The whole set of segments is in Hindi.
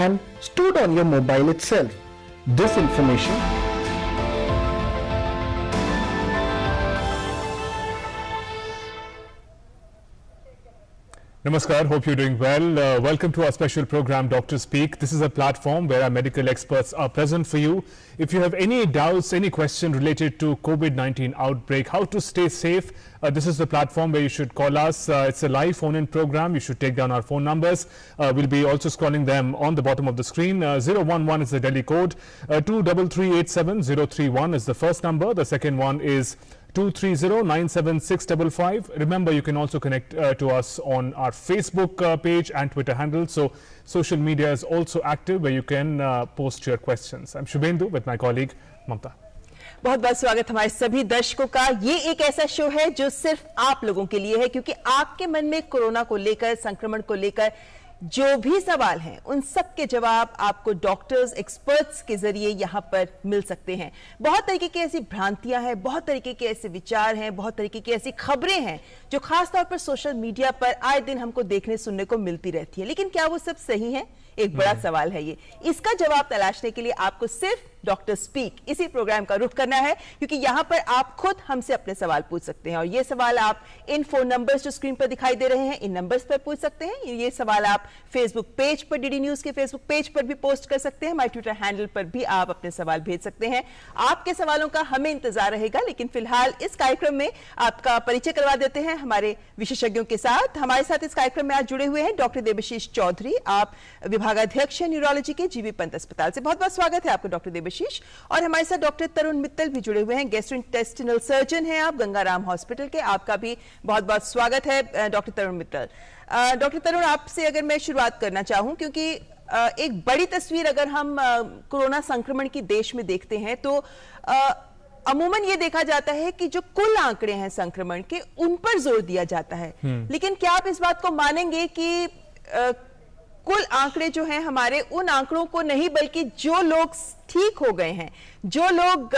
and stored on your mobile itself. This information Namaskar, hope you're doing well. Welcome to our special program, Dr. Speak. This is a platform where our medical experts are present for you. If you have any doubts, any question related to COVID-19 outbreak, how to stay safe, this is the platform where you should call us. It's a live phone-in program. You should take down our phone numbers. We'll be also scrolling them on the bottom of the screen. 011 is the Delhi code. 23387-031 is the first number. The second one is 230-97655. Remember, you can also connect to us on our Facebook page and Twitter handle. So social media is also active where you can post your questions. I'm Shubhendu with my colleague Mamta. बहुत बहुत स्वागत हमारे सभी दर्शकों का। ये एक ऐसा शो है जो सिर्फ आप लोगों के लिए है, क्योंकि आपके मन में कोरोना को लेकर, संक्रमण को लेकर जो भी सवाल हैं, उन सब के जवाब आपको डॉक्टर्स, एक्सपर्ट्स के जरिए यहाँ पर मिल सकते हैं। बहुत तरीके की ऐसी भ्रांतियां हैं, बहुत तरीके के ऐसे विचार हैं, बहुत तरीके की ऐसी खबरें हैं जो खासतौर पर सोशल मीडिया पर आए दिन हमको देखने सुनने को मिलती रहती है। लेकिन क्या वो सब सही है? एक बड़ा सवाल है ये। इसका जवाब तलाशने के लिए आपको सिर्फ डॉक्टर स्पीक इसी प्रोग्राम का रुख करना है, क्योंकि यहां पर आप खुद हमसे अपने सवाल पूछ सकते हैं। और ये सवाल आप इन फोन नंबर्स जो स्क्रीन पर दिखाई दे रहे हैं, इन नंबर्स पर पूछ सकते हैं। ये सवाल आप फेसबुक पेज पर, डीडी न्यूज के फेसबुक पेज पर भी पोस्ट कर सकते हैं। हमारे ट्विटर हैंडल पर भी आप अपने सवाल भेज सकते हैं। आपके सवालों का हमें इंतजार रहेगा, लेकिन फिलहाल इस कार्यक्रम में आपका परिचय करवा देते हैं हमारे विशेषज्ञों के साथ। हमारे साथ इस कार्यक्रम में आज जुड़े हुए हैं डॉक्टर देबाशीष चौधरी। आप विभागाध्यक्ष न्यूरोलॉजी के जीबी पंत अस्पताल से। बहुत बहुत स्वागत है आपको डॉक्टर देबाशीष। और हमारे साथ डॉक्टर तरुण मित्तल भी जुड़े हुए हैं, गैस्ट्रोइंटेस्टिनल सर्जन हैं आप, गंगाराम हॉस्पिटल के। आपका भी बहुत बहुत स्वागत है डॉक्टर तरुण मित्तल। डॉक्टर तरुण, आपसे अगर मैं शुरुआत करना चाहूं, क्योंकि एक बड़ी तस्वीर अगर हम कोरोना संक्रमण की देश में देखते हैं तो अमूमन ये देखा जाता है कि जो कुल आंकड़े हैं संक्रमण के, उन पर जोर दिया जाता है। लेकिन क्या आप इस बात को मानेंगे कि कुल आंकड़े जो हैं हमारे, उन आंकड़ों को नहीं बल्कि जो लोग ठीक हो गए हैं, जो लोग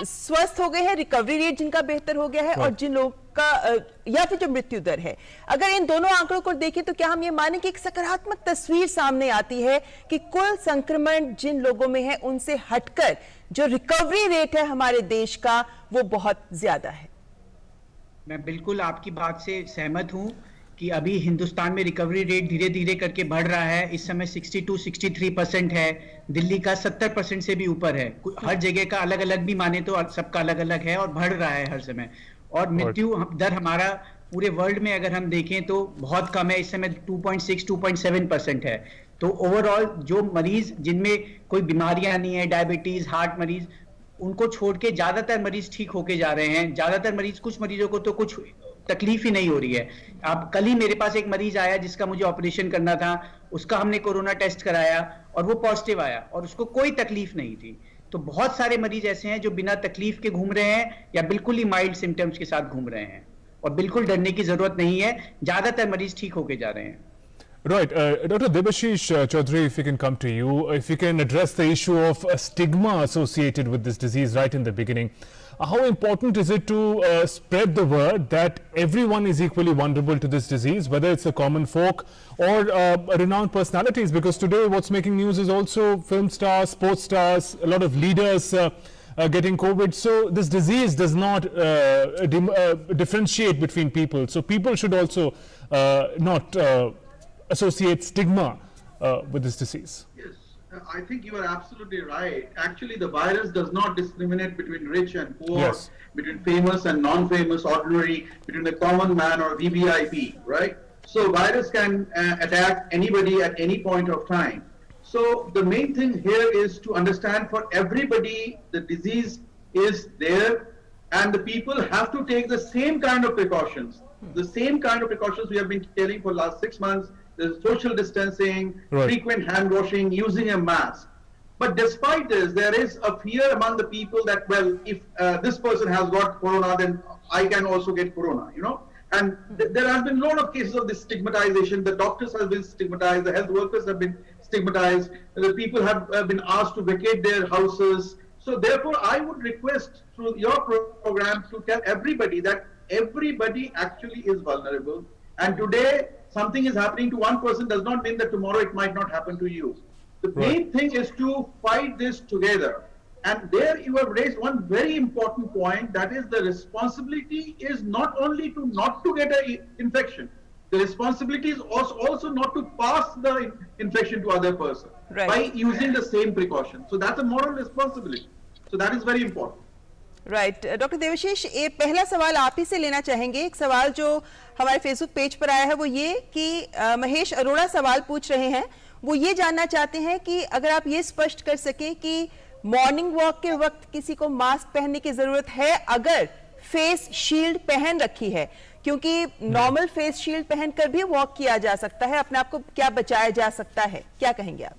स्वस्थ हो गए हैं, रिकवरी रेट जिनका बेहतर हो गया है, और जिन लोग का या फिर जो मृत्यु दर है, अगर इन दोनों आंकड़ों को देखें तो क्या हम ये माने कि एक सकारात्मक तस्वीर सामने आती है कि कुल संक्रमण जिन लोगों में है उनसे हटकर जो रिकवरी रेट है हमारे देश का, वो बहुत ज्यादा है? मैं बिल्कुल आपकी बात से सहमत हूं कि अभी हिंदुस्तान में रिकवरी रेट धीरे धीरे करके बढ़ रहा है। इस समय 62-63% है, दिल्ली का 70% से भी ऊपर है। हर जगह का अलग अलग भी माने तो सबका अलग अलग है और बढ़ रहा है हर समय। और मृत्यु दर हमारा पूरे वर्ल्ड में अगर हम देखें तो बहुत कम है, इस समय 2.6-2.7% है। तो ओवरऑल जो मरीज जिनमें कोई बीमारियां नहीं है, डायबिटीज, हार्ट मरीज, उनको छोड़ के ज्यादातर मरीज ठीक होके जा रहे हैं। ज्यादातर मरीज, कुछ मरीजों को तो कुछ तकलीफ ही नहीं हो रही है। अब कल ही मेरे पास एक मरीज आया जिसका मुझे ऑपरेशन करना था, उसका हमने कोरोना टेस्ट कराया और वो पॉजिटिव आया और उसको कोई तकलीफ नहीं थी। तो बहुत सारे मरीज ऐसे हैं जो बिना तकलीफ के घूम रहे हैं या बिल्कुल ही माइल्ड सिम्टम्स के साथ घूम रहे हैं, और बिल्कुल डरने की जरूरत नहीं है। ज्यादातर मरीज ठीक होके जा रहे हैं। Right. Dr. Debashish Chaudhary, if we can come to you, if you can address the issue of stigma associated with this disease right in the beginning. How important is it to spread the word that everyone is equally vulnerable to this disease, whether it's the common folk or renowned personalities? Because today what's making news is also film stars, sports stars, a lot of leaders getting COVID. So this disease does not differentiate between people. So people should also not associate stigma with this disease. Yes, I think you are absolutely right. Actually, the virus does not discriminate between rich and poor, Yes. between famous and non-famous, ordinary, between the common man or VVIP, right? So virus can attack anybody at any point of time. So the main thing here is to understand for everybody the disease is there, and the people have to take the same kind of precautions. The same kind of precautions we have been telling for last 6 months. There's social distancing, Right. frequent hand washing, using a mask. But despite this, there is a fear among the people that, well, if this person has got corona, then I can also get corona, you know. And there have been a lot of cases of this stigmatization. The doctors have been stigmatized, the health workers have been stigmatized, the people have been asked to vacate their houses. So therefore, I would request through your program to tell everybody that everybody actually is vulnerable. And today, something is happening to one person does not mean that tomorrow it might not happen to you. The main thing is to fight this together. And there you have raised one very important point, that is the responsibility is not only to not to get an infection, the responsibility is also not to pass the infection to other person by using the same precaution. So that's a moral responsibility. So that is very important. Right doctor Devashish, ये पहला सवाल आप ही से लेना चाहेंगे। एक सवाल जो हमारे फेसबुक पेज पर आया है वो ये कि महेश अरोड़ा सवाल पूछ रहे हैं, वो ये जानना चाहते हैं कि अगर आप ये स्पष्ट कर सकें कि मॉर्निंग वॉक के वक्त किसी को मास्क पहनने की जरूरत है अगर फेस शील्ड पहन रखी है, क्योंकि नॉर्मल फेस शील्ड पहनकर भी वॉक किया जा सकता है, अपने आप को क्या बचाया जा सकता है, क्या कहेंगे आप?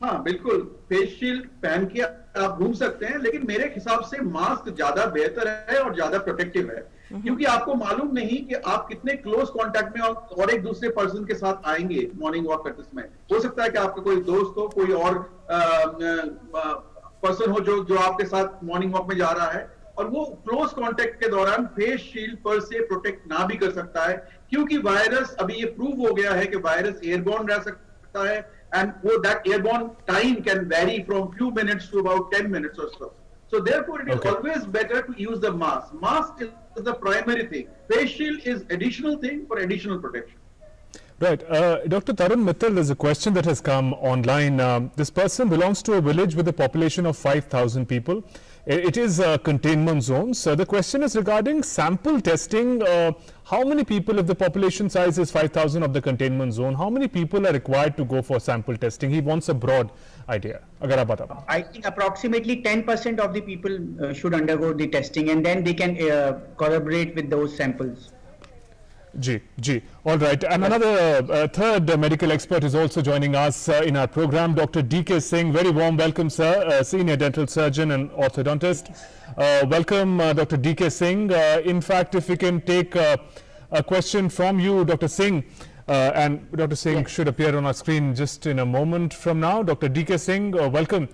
हाँ बिल्कुल, फेस शील्ड पहन के आप घूम सकते हैं, लेकिन मेरे हिसाब से मास्क ज्यादा बेहतर है और ज्यादा प्रोटेक्टिव है, क्योंकि आपको मालूम नहीं कि आप कितने क्लोज कांटेक्ट में और एक दूसरे पर्सन के साथ आएंगे मॉर्निंग वॉक करते समय। हो सकता है कि आपका कोई दोस्त हो, कोई और पर्सन हो जो आपके साथ मॉर्निंग वॉक में जा रहा है, और वो क्लोज कांटेक्ट के दौरान फेस शील्ड पर से प्रोटेक्ट ना भी कर सकता है, क्योंकि वायरस अभी ये प्रूव हो गया है कि वायरस एयरबॉर्न रह सकता है, and that airborne time can vary from few minutes to about 10 minutes or so. So therefore it is always better to use the mask. Mask is the primary thing. Face shield is additional thing for additional protection. Right. Dr. Tarun Mittal, there's a question that has come online. This person belongs to a village with a population of 5,000 people. It is a containment zone. So the question is regarding sample testing. How many people, if the population size is 5,000 of the containment zone, how many people are required to go for sample testing? He wants a broad idea. Agar aap bata. I think approximately 10% of the people should undergo the testing, and then they can collaborate with those samples. Ji. All right. And another third medical expert is also joining us in our program, Dr. D.K. Singh. Very warm welcome, sir. Senior dental surgeon and orthodontist. Welcome, Dr. D.K. Singh. In fact, if we can take a question from you, Dr. Singh, and Dr. Singh should appear on our screen just in a moment from now. Dr. D.K. Singh, welcome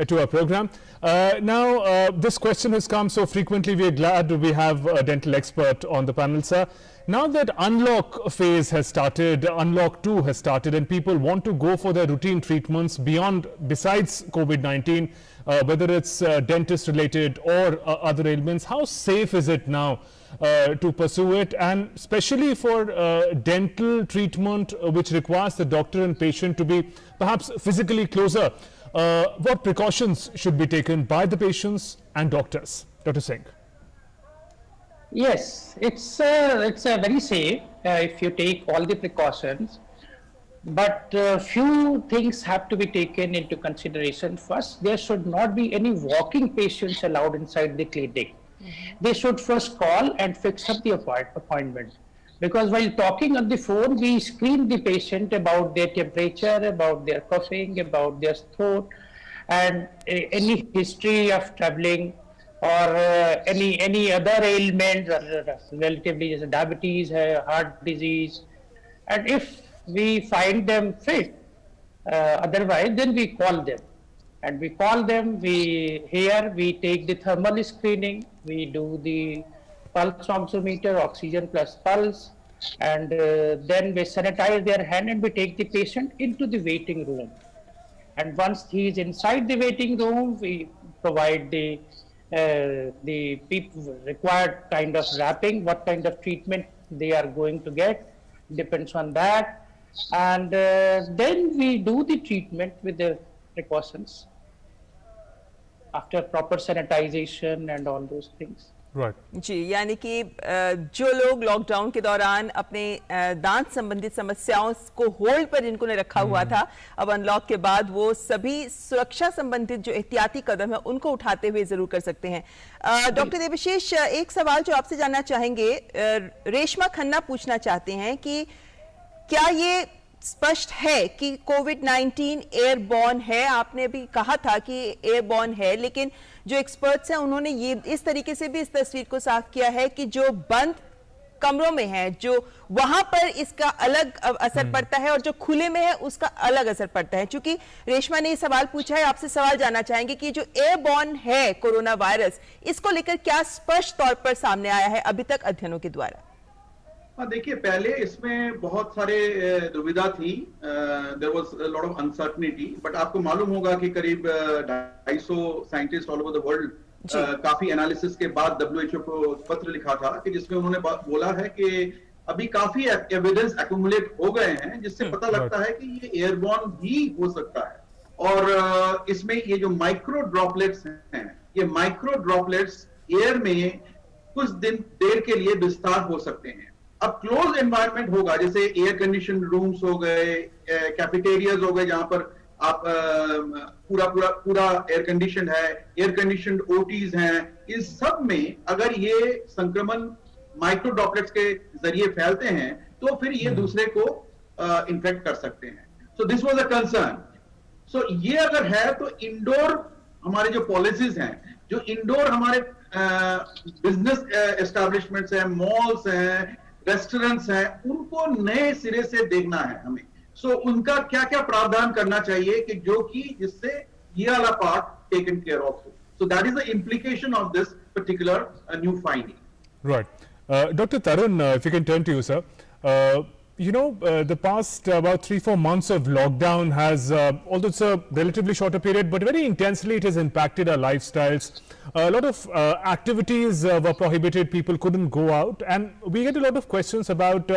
to our program. Now, this question has come so frequently. We are glad we have a dental expert on the panel, sir. Now that unlock phase has started, unlock 2 has started, and people want to go for their routine treatments besides COVID-19, whether it's dentist related or other ailments, how safe is it now to pursue it, and especially for dental treatment which requires the doctor and patient to be perhaps physically closer? What precautions should be taken by the patients and doctors? Dr. Singh. Yes, it's very safe if you take all the precautions, but few things have to be taken into consideration. First, there should not be any walking patients allowed inside the clinic. They should first call and fix up the appointment, because while talking on the phone, we screen the patient about their temperature, about their coughing, about their throat, and any history of traveling or any other ailment, relatively as diabetes, heart disease. And if we find them fit, otherwise then we call them. And we call them, we take the thermal screening, we do the pulse oximeter, oxygen plus pulse, and then we sanitize their hand and we take the patient into the waiting room. And once he is inside the waiting room, we provide the required kind of wrapping, what kind of treatment they are going to get, depends on that. And then we do the treatment with the precautions after proper sanitization and all those things. Right. जी, यानी कि जो लोग लॉकडाउन के दौरान अपने दांत संबंधित समस्याओं को होल्ड पर जिनको ने रखा हुआ था, अब अनलॉक के बाद वो सभी सुरक्षा संबंधित जो एहतियाती कदम है उनको उठाते हुए जरूर कर सकते हैं। डॉक्टर देवाशीष, एक सवाल जो आपसे जानना चाहेंगे, रेशमा खन्ना पूछना चाहते हैं कि क्या ये स्पष्ट है कि कोविड-19 एयरबॉर्न है? आपने भी कहा था कि एयरबॉर्न है, लेकिन जो एक्सपर्ट्स हैं उन्होंने ये इस तरीके से भी इस तस्वीर को साफ किया है कि जो बंद कमरों में है, जो वहां पर इसका अलग असर पड़ता है और जो खुले में है उसका अलग असर पड़ता है। चूंकि रेशमा ने ये सवाल पूछा है, आपसे सवाल जानना चाहेंगे कि जो एयरबॉर्न है कोरोना वायरस, इसको लेकर क्या स्पष्ट तौर पर सामने आया है अभी तक अध्ययनों के द्वारा? हाँ, देखिए पहले इसमें बहुत सारे दुविधा थी, there was a lot of uncertainty, but आपको मालूम होगा कि करीब 250 scientist all over the world काफी एनालिसिस के बाद WHO को पत्र लिखा था कि जिसमें उन्होंने बोला है कि अभी काफी एविडेंस एक्यूमुलेट हो गए हैं जिससे पता लगता है कि ये एयरबॉर्न भी हो सकता है। और इसमें ये जो माइक्रो ड्रॉपलेट्स हैं, ये माइक्रो ड्रॉपलेट्स एयर में कुछ दिन देर के लिए विस्तार हो सकते हैं। अब क्लोज एनवायरनमेंट होगा, जैसे एयर कंडीशन रूम्स हो गए, कैफेटेरियाज हो गए, जहां पर आप पूरा एयर कंडीशन है, एयर कंडीशन ओटीज हैं, इस सब में अगर ये संक्रमण माइक्रो ड्रॉपलेट्स के जरिए फैलते हैं तो फिर ये दूसरे को इन्फेक्ट कर सकते हैं। So this was a concern. So ये अगर है तो इंडोर हमारे जो पॉलिसीज हैं, जो इंडोर हमारे बिजनेस एस्टेब्लिशमेंट्स हैं, मॉल्स हैं, रेस्टोरेंट्स हैं, उनको नए सिरे से देखना है हमें। सो उनका क्या क्या प्रावधान करना चाहिए कि जो कि जिससे ये वाला पार्ट टेकन केयर ऑफ हो। So that is the implication of this particular new finding. Right. Dr. Tarun, if you can turn to you, sir. The past about 3-4 months of lockdown has, although it's a relatively shorter period, but very intensely it has impacted our lifestyles. A lot of activities were prohibited, people couldn't go out, and we get a lot of questions about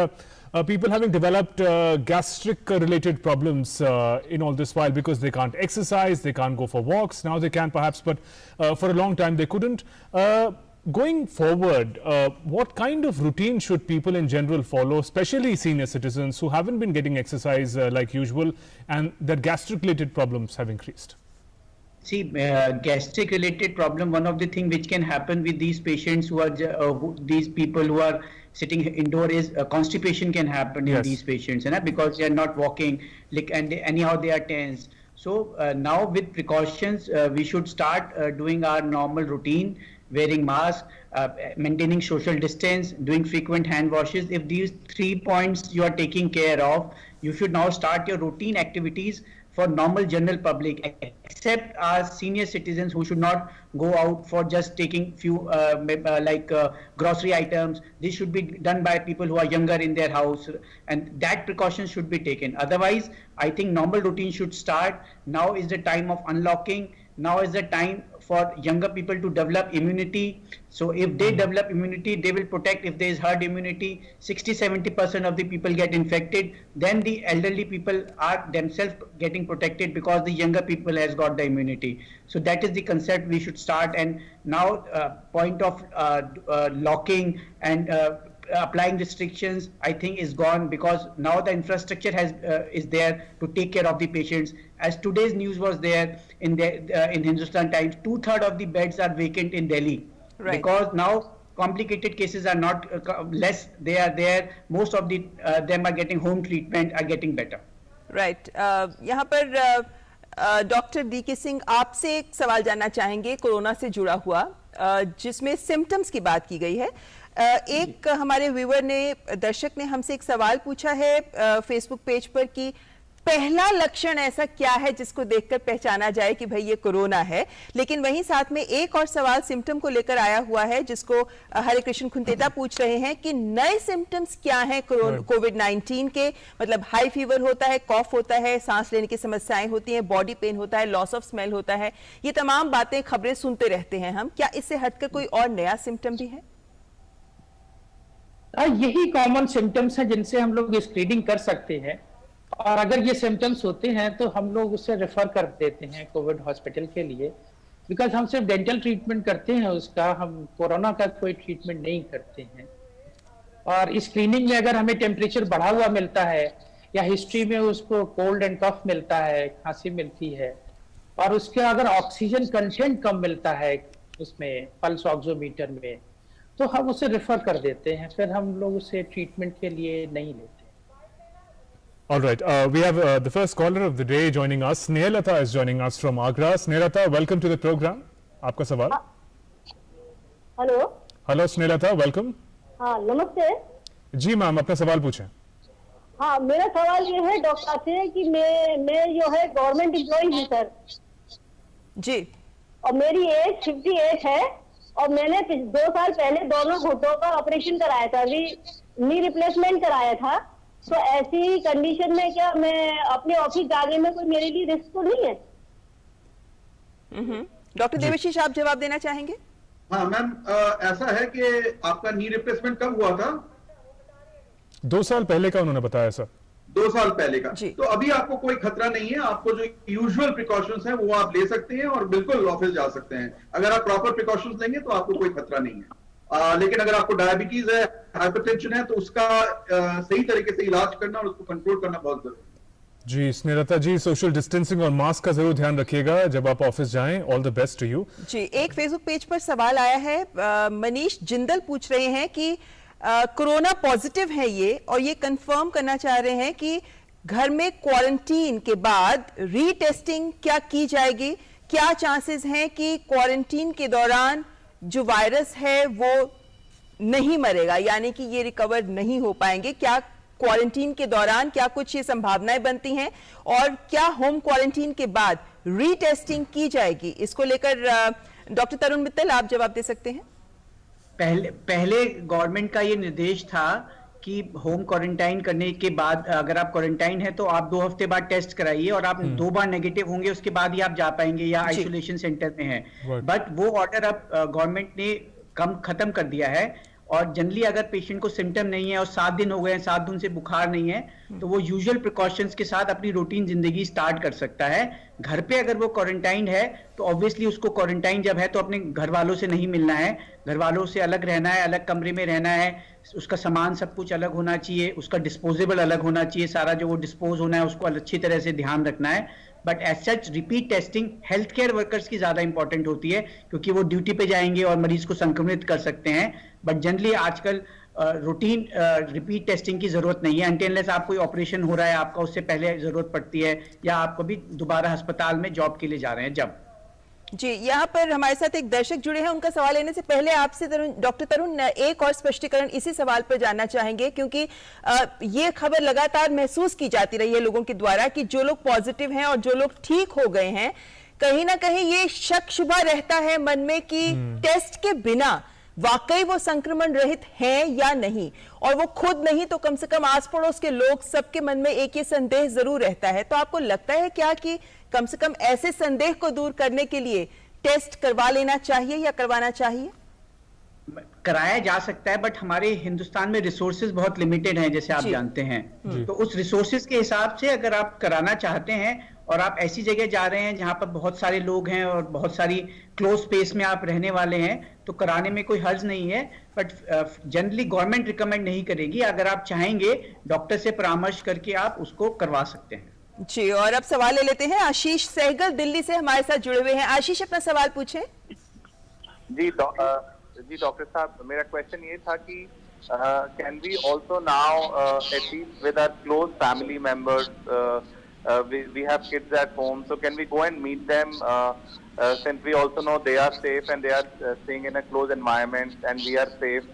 people having developed gastric related problems in all this while, because they can't exercise, they can't go for walks. Now they can perhaps, but for a long time they couldn't. Going forward, what kind of routine should people in general follow, especially senior citizens who haven't been getting exercise like usual, and their gastric related problems have increased? See, gastric related problem, one of the thing which can happen with these patients who are these people who are sitting indoor is constipation can happen in these patients, because they are not walking, and anyhow they are tense. So now with precautions, we should start doing our normal routine, wearing mask, maintaining social distance, doing frequent hand washes. If these 3 points you are taking care of, you should now start your routine activities for normal general public, except our senior citizens who should not go out for just taking few grocery items. This should be done by people who are younger in their house, and that precaution should be taken. Otherwise, I think normal routine should start. Now is the time of unlocking. Now is the time for younger people to develop immunity. So if they develop immunity, they will protect. If there is herd immunity, 60-70% of the people get infected, then the elderly people are themselves getting protected because the younger people has got the immunity. So that is the concept we should start. And now point of locking and applying restrictions, I think, is gone, because now the infrastructure is there to take care of the patients. As today's news was there in Hindustan Times, 2/3 of the beds are vacant in Delhi, because now complicated cases are not less, they are there. Most of them are getting home treatment, are getting better. Right. यहाँ पर डॉक्टर DK सिंह, आपसे एक सवाल जानना चाहेंगे कोरोना से जुड़ा हुआ, जिसमें सिम्टम्स की बात की गई है। एक हमारे व्यूअर ने, दर्शक ने हमसे एक सवाल पूछा है फेसबुक पेज पर कि पहला लक्षण ऐसा क्या है जिसको देखकर पहचाना जाए कि भाई ये कोरोना है। लेकिन वहीं साथ में एक और सवाल सिम्टम को लेकर आया हुआ है, जिसको हरे कृष्ण खुंतेता पूछ रहे हैं कि नए सिम्टम्स क्या हैं कोविड-19 के। मतलब हाई फीवर होता है, कॉफ होता है, सांस लेने की समस्याएं होती हैं, बॉडी पेन होता है, लॉस ऑफ स्मेल होता है। ये तमाम बातें, खबरें सुनते रहते हैं हम। क्या इससे हटकर कोई और नया सिम्टम भी है? यही कॉमन सिम्टम्स हैं जिनसे हम लोग स्क्रीनिंग कर सकते हैं, और अगर ये सिम्टम्स होते हैं तो हम लोग उसे रेफर कर देते हैं कोविड हॉस्पिटल के लिए, बिकॉज हम सिर्फ डेंटल ट्रीटमेंट करते हैं उसका, हम कोरोना का कोई ट्रीटमेंट नहीं करते हैं। और स्क्रीनिंग में अगर हमें टेम्परेचर बढ़ा हुआ मिलता है, या हिस्ट्री में उसको कोल्ड एंड कफ मिलता है, खांसी मिलती है, और उसके अगर ऑक्सीजन कंटेंट कम मिलता है उसमें पल्स ऑक्सीमीटर में, तो हम उसे रेफर कर देते हैं, फिर हम लोग उसे ट्रीटमेंट के लिए नहीं लेते। All right, we have the first caller of the day joining us. Snehalata is joining us from Agra. Snehalata, welcome to the program. आपका सवाल? हेलो। Hello Snehlata, welcome. हाँ, नमस्ते। जी मैम, अपना सवाल पूछें। हाँ, मेरा सवाल ये है डॉक्टर से कि मैं जो है गवर्नमेंट एम्प्लॉय हूँ सर जी, और मेरी एज 58 है, और मैंने 2 साल पहले दोनों घुटनों का ऑपरेशन कराया था। अभी नी रिप्लेसमेंट कराया था, तो ऐसी कंडीशन में क्या मैं अपने ऑफिस जाने में कोई मेरे लिए रिस्क तो नहीं है? डॉक्टर देवाशीष, आप जवाब देना चाहेंगे? हाँ मैम, ऐसा है कि आपका नी रिप्लेसमेंट कब हुआ था? 2 साल पहले का उन्होंने बताया सर। 2 साल पहले का। जी। तो अभी आपको कोई खतरा नहीं है, आपको जो यूजुअल प्रिकॉशंस हैं वो आप ले सकते हैं और बिल्कुल ऑफिस जा सकते हैं। अगर आप प्रॉपर प्रिकॉशंस लेंगे तो आपको कोई खतरा नहीं है। लेकिन अगर आपको डायबिटीज है, हाइपरटेंशन है, तो उसका सही तरीके से इलाज करना और उसको कंट्रोल करना बहुत जरूरी है। जी स्नेहलता जी, सोशल डिस्टेंसिंग और मास्क का जरूर ध्यान रखिएगा जब आप ऑफिस जाएं। All the best to you. जी, एक फेसबुक पेज पर सवाल आया है, मनीष जिंदल पूछ रहे हैं कि कोरोना पॉजिटिव है ये, और ये कंफर्म करना चाह रहे हैं कि घर में क्वारंटीन के बाद रीटेस्टिंग क्या की जाएगी? क्या चांसेस हैं कि क्वारंटीन के दौरान जो वायरस है वो नहीं मरेगा, यानी कि ये रिकवर नहीं हो पाएंगे? क्या क्वारंटीन के दौरान क्या कुछ ये संभावनाएं बनती हैं, और क्या होम क्वारंटीन के बाद रीटेस्टिंग की जाएगी? इसको लेकर डॉक्टर तरुण मित्तल, आप जवाब दे सकते हैं। पहले गवर्नमेंट का ये निर्देश था कि होम क्वारंटाइन करने के बाद, अगर आप क्वारंटाइन है तो आप 2 हफ्ते बाद टेस्ट कराइए, और आप 2 बार नेगेटिव होंगे उसके बाद ही आप जा पाएंगे या आइसोलेशन सेंटर में है। बट वो ऑर्डर अब गवर्नमेंट ने खत्म कर दिया है, और जनरली अगर पेशेंट को सिम्टम नहीं है और 7 दिन हो गए हैं, 7 दिन से बुखार नहीं है, तो वो यूजुअल प्रिकॉशंस के साथ अपनी रूटीन जिंदगी स्टार्ट कर सकता है। घर पे अगर वो क्वारंटाइन है तो ऑब्वियसली उसको क्वारंटाइन जब है तो अपने घर वालों से नहीं मिलना है, घर वालों से अलग रहना है, अलग कमरे में रहना है, उसका सामान सब कुछ अलग होना चाहिए, उसका डिस्पोजेबल अलग होना चाहिए, सारा जो वो डिस्पोज होना है उसको अच्छी तरह से ध्यान रखना है। But as such repeat testing health care workers की ज्यादा इंपॉर्टेंट होती है, क्योंकि वो ड्यूटी पे जाएंगे और मरीज को संक्रमित कर सकते हैं। बट जनरली आजकल रूटीन रिपीट टेस्टिंग की जरूरत नहीं है, अनटिल आप कोई ऑपरेशन हो रहा है आपका, उससे पहले जरूरत पड़ती है, या आप कभी दोबारा अस्पताल में जॉब के लिए जा रहे हैं जब। जी, यहाँ पर हमारे साथ एक दर्शक जुड़े हैं, उनका सवाल लेने से पहले आपसे डॉक्टर तरुण एक और स्पष्टीकरण इसी सवाल पर जानना चाहेंगे, क्योंकि ये खबर लगातार महसूस की जाती रही है लोगों के द्वारा कि जो लोग पॉजिटिव हैं और जो लोग ठीक हो गए हैं, कहीं ना कहीं ये शक शुबा रहता है मन में कि टेस्ट के बिना वाकई वो संक्रमण रहित हैं या नहीं, और वो खुद नहीं तो कम से कम आस पड़ोस के लोग, सबके मन में एक ये संदेह जरूर रहता है। तो आपको लगता है क्या कि कम से कम ऐसे संदेह को दूर करने के लिए टेस्ट करवा लेना चाहिए या करवाना चाहिए? कराया जा सकता है, बट हमारे हिंदुस्तान में रिसोर्सेज बहुत लिमिटेड हैं, जैसे आप जानते हैं। तो उस रिसोर्सेज के हिसाब से अगर आप कराना चाहते हैं और आप ऐसी जगह जा रहे हैं जहां पर बहुत सारे लोग हैं और बहुत सारी क्लोज स्पेस में आप रहने वाले हैं, तो कराने में कोई हर्ज नहीं है। बट जनरली गवर्नमेंट रिकमेंड नहीं करेगी। अगर आप चाहेंगे डॉक्टर से परामर्श करके आप उसको करवा सकते हैं। जी, और अब सवाल ले लेते हैं। आशीष सहगल दिल्ली से हमारे साथ जुड़े हुए हैं। आशीष, अपना सवाल पूछें। जी डॉक्टर साहब, मेरा क्वेश्चन ये था कि can we also now at least with our close family members, we have kids at home, so can we go and meet them since we also know they are safe and they are staying in a closed environment and we are safe?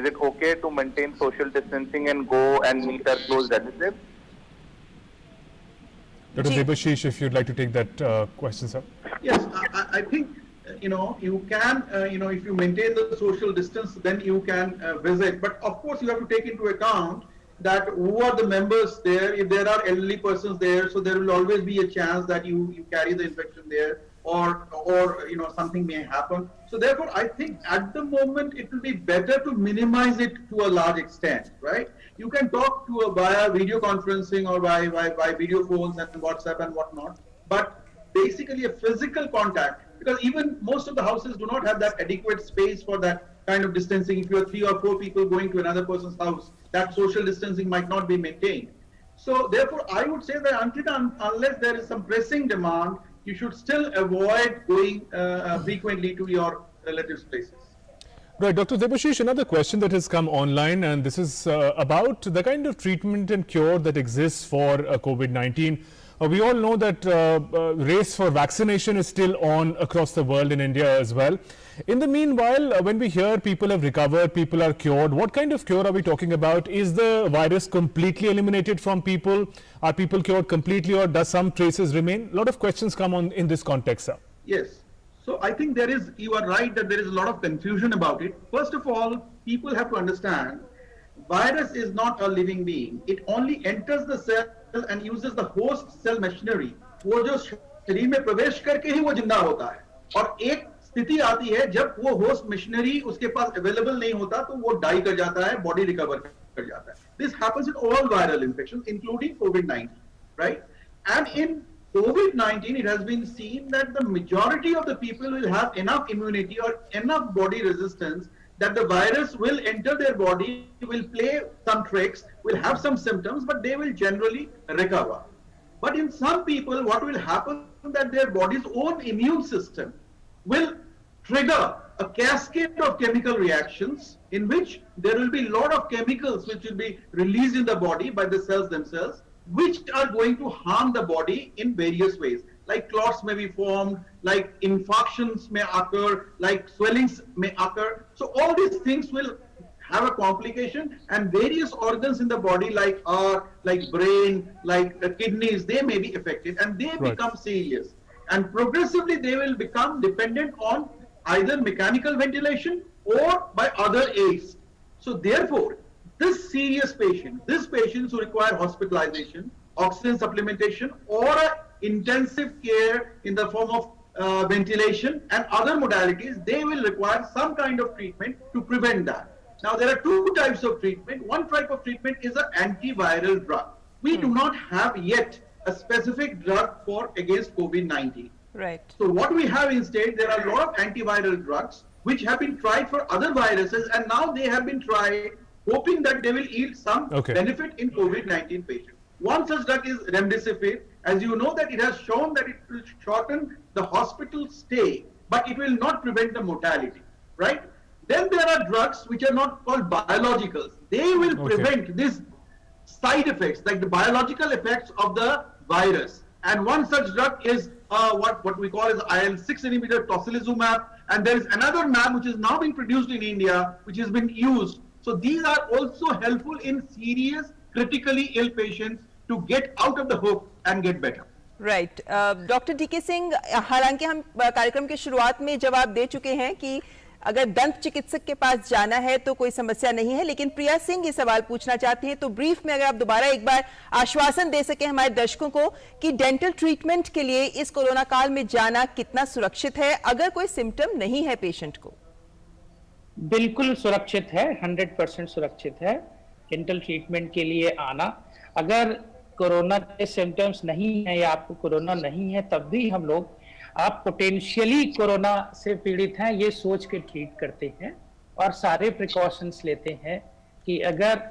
Is it okay to maintain social distancing and go and meet our close relatives? Dr. Debashish, if you'd like to take that question, sir. Yes, I think you can, if you maintain the social distance, then you can visit. But of course, you have to take into account that who are the members there. If there are elderly persons there, so there will always be a chance that you carry the infection there, or something may happen. So therefore, I think at the moment it will be better to minimize it to a large extent, right? You can talk to via video conferencing or by video phones and WhatsApp and whatnot, but basically a physical contact, because even most of the houses do not have that adequate space for that kind of distancing. If you are 3 or 4 people going to another person's house, that social distancing might not be maintained. So therefore, I would say that unless there is some pressing demand, you should still avoid going frequently to your relatives' places. Right, Dr. Debashish, another question that has come online, and this is about the kind of treatment and cure that exists for COVID-19. We all know that race for vaccination is still on across the world, in India as well. In the meanwhile, when we hear people have recovered, people are cured, what kind of cure are we talking about? Is the virus completely eliminated from people? Are people cured completely, or does some traces remain? A lot of questions come on in this context, sir. Yes. So I think you are right that there is a lot of confusion about it. First of all, people have to understand virus is not a living being. It only enters the cell and uses the host cell machinery. वो जो शरीर में प्रवेश करके ही वो जिंदा होता है, और एक स्थिति आती है जब वो होस्ट मशीनरी उसके पास अवेलेबल नहीं होता तो वो डाई कर जाता है, बॉडी रिकवर कर जाता है. This happens in all viral infections, including COVID-19, right? And in COVID-19, it has been seen that the majority of the people will have enough immunity or enough body resistance that the virus will enter their body, will play some tricks, will have some symptoms, but they will generally recover. But in some people, what will happen that their body's own immune system will trigger a cascade of chemical reactions in which there will be a lot of chemicals which will be released in the body by the cells themselves, which are going to harm the body in various ways. Like clots may be formed, like infarctions may occur, like swellings may occur. So all these things will have a complication, and various organs in the body like heart, like brain, like the kidneys, they may be affected and they become serious. And progressively they will become dependent on either mechanical ventilation or by other aids. So therefore, this serious patient, these patients who require hospitalization, oxygen supplementation, or intensive care in the form of ventilation and other modalities, they will require some kind of treatment to prevent that. Now, there are two types of treatment. One type of treatment is an antiviral drug. We do not have yet a specific drug for against COVID-19. Right. So what we have instead, there are a lot of antiviral drugs which have been tried for other viruses, and now they have been tried hoping that they will yield some benefit in COVID-19 patients. One such drug is remdesivir. As you know that it has shown that it will shorten the hospital stay, but it will not prevent the mortality, right? Then there are drugs which are not called biologicals. They will prevent these side effects, like the biological effects of the virus. And one such drug is what we call as IL-6 inhibitor tocilizumab. And there is another mAb which is now being produced in India, which has been used. So these are also helpful in serious, critically ill patients to get out of the hook and get better. Right doctor DK Singh, हालांकि हम कार्यक्रम के शुरुआत में जवाब दे चुके हैं कि अगर दंत चिकित्सक के पास जाना है तो कोई समस्या नहीं है, लेकिन प्रिया सिंह ये सवाल पूछना चाहती हैं, तो ब्रीफ में अगर आप दोबारा एक बार आश्वासन दे सके हमारे दर्शकों को कि डेंटल ट्रीटमेंट के लिए इस कोरोना काल में जाना कितना सुरक्षित है अगर कोई सिम्टम नहीं है पेशेंट को? बिल्कुल सुरक्षित है, 100% सुरक्षित है डेंटल ट्रीटमेंट के लिए आना. अगर कोरोना के सिम्टम्स नहीं है या आपको कोरोना नहीं है, तब भी हम लोग आप पोटेंशियली कोरोना से पीड़ित हैं ये सोच के ट्रीट करते हैं और सारे प्रिकॉशंस लेते हैं कि अगर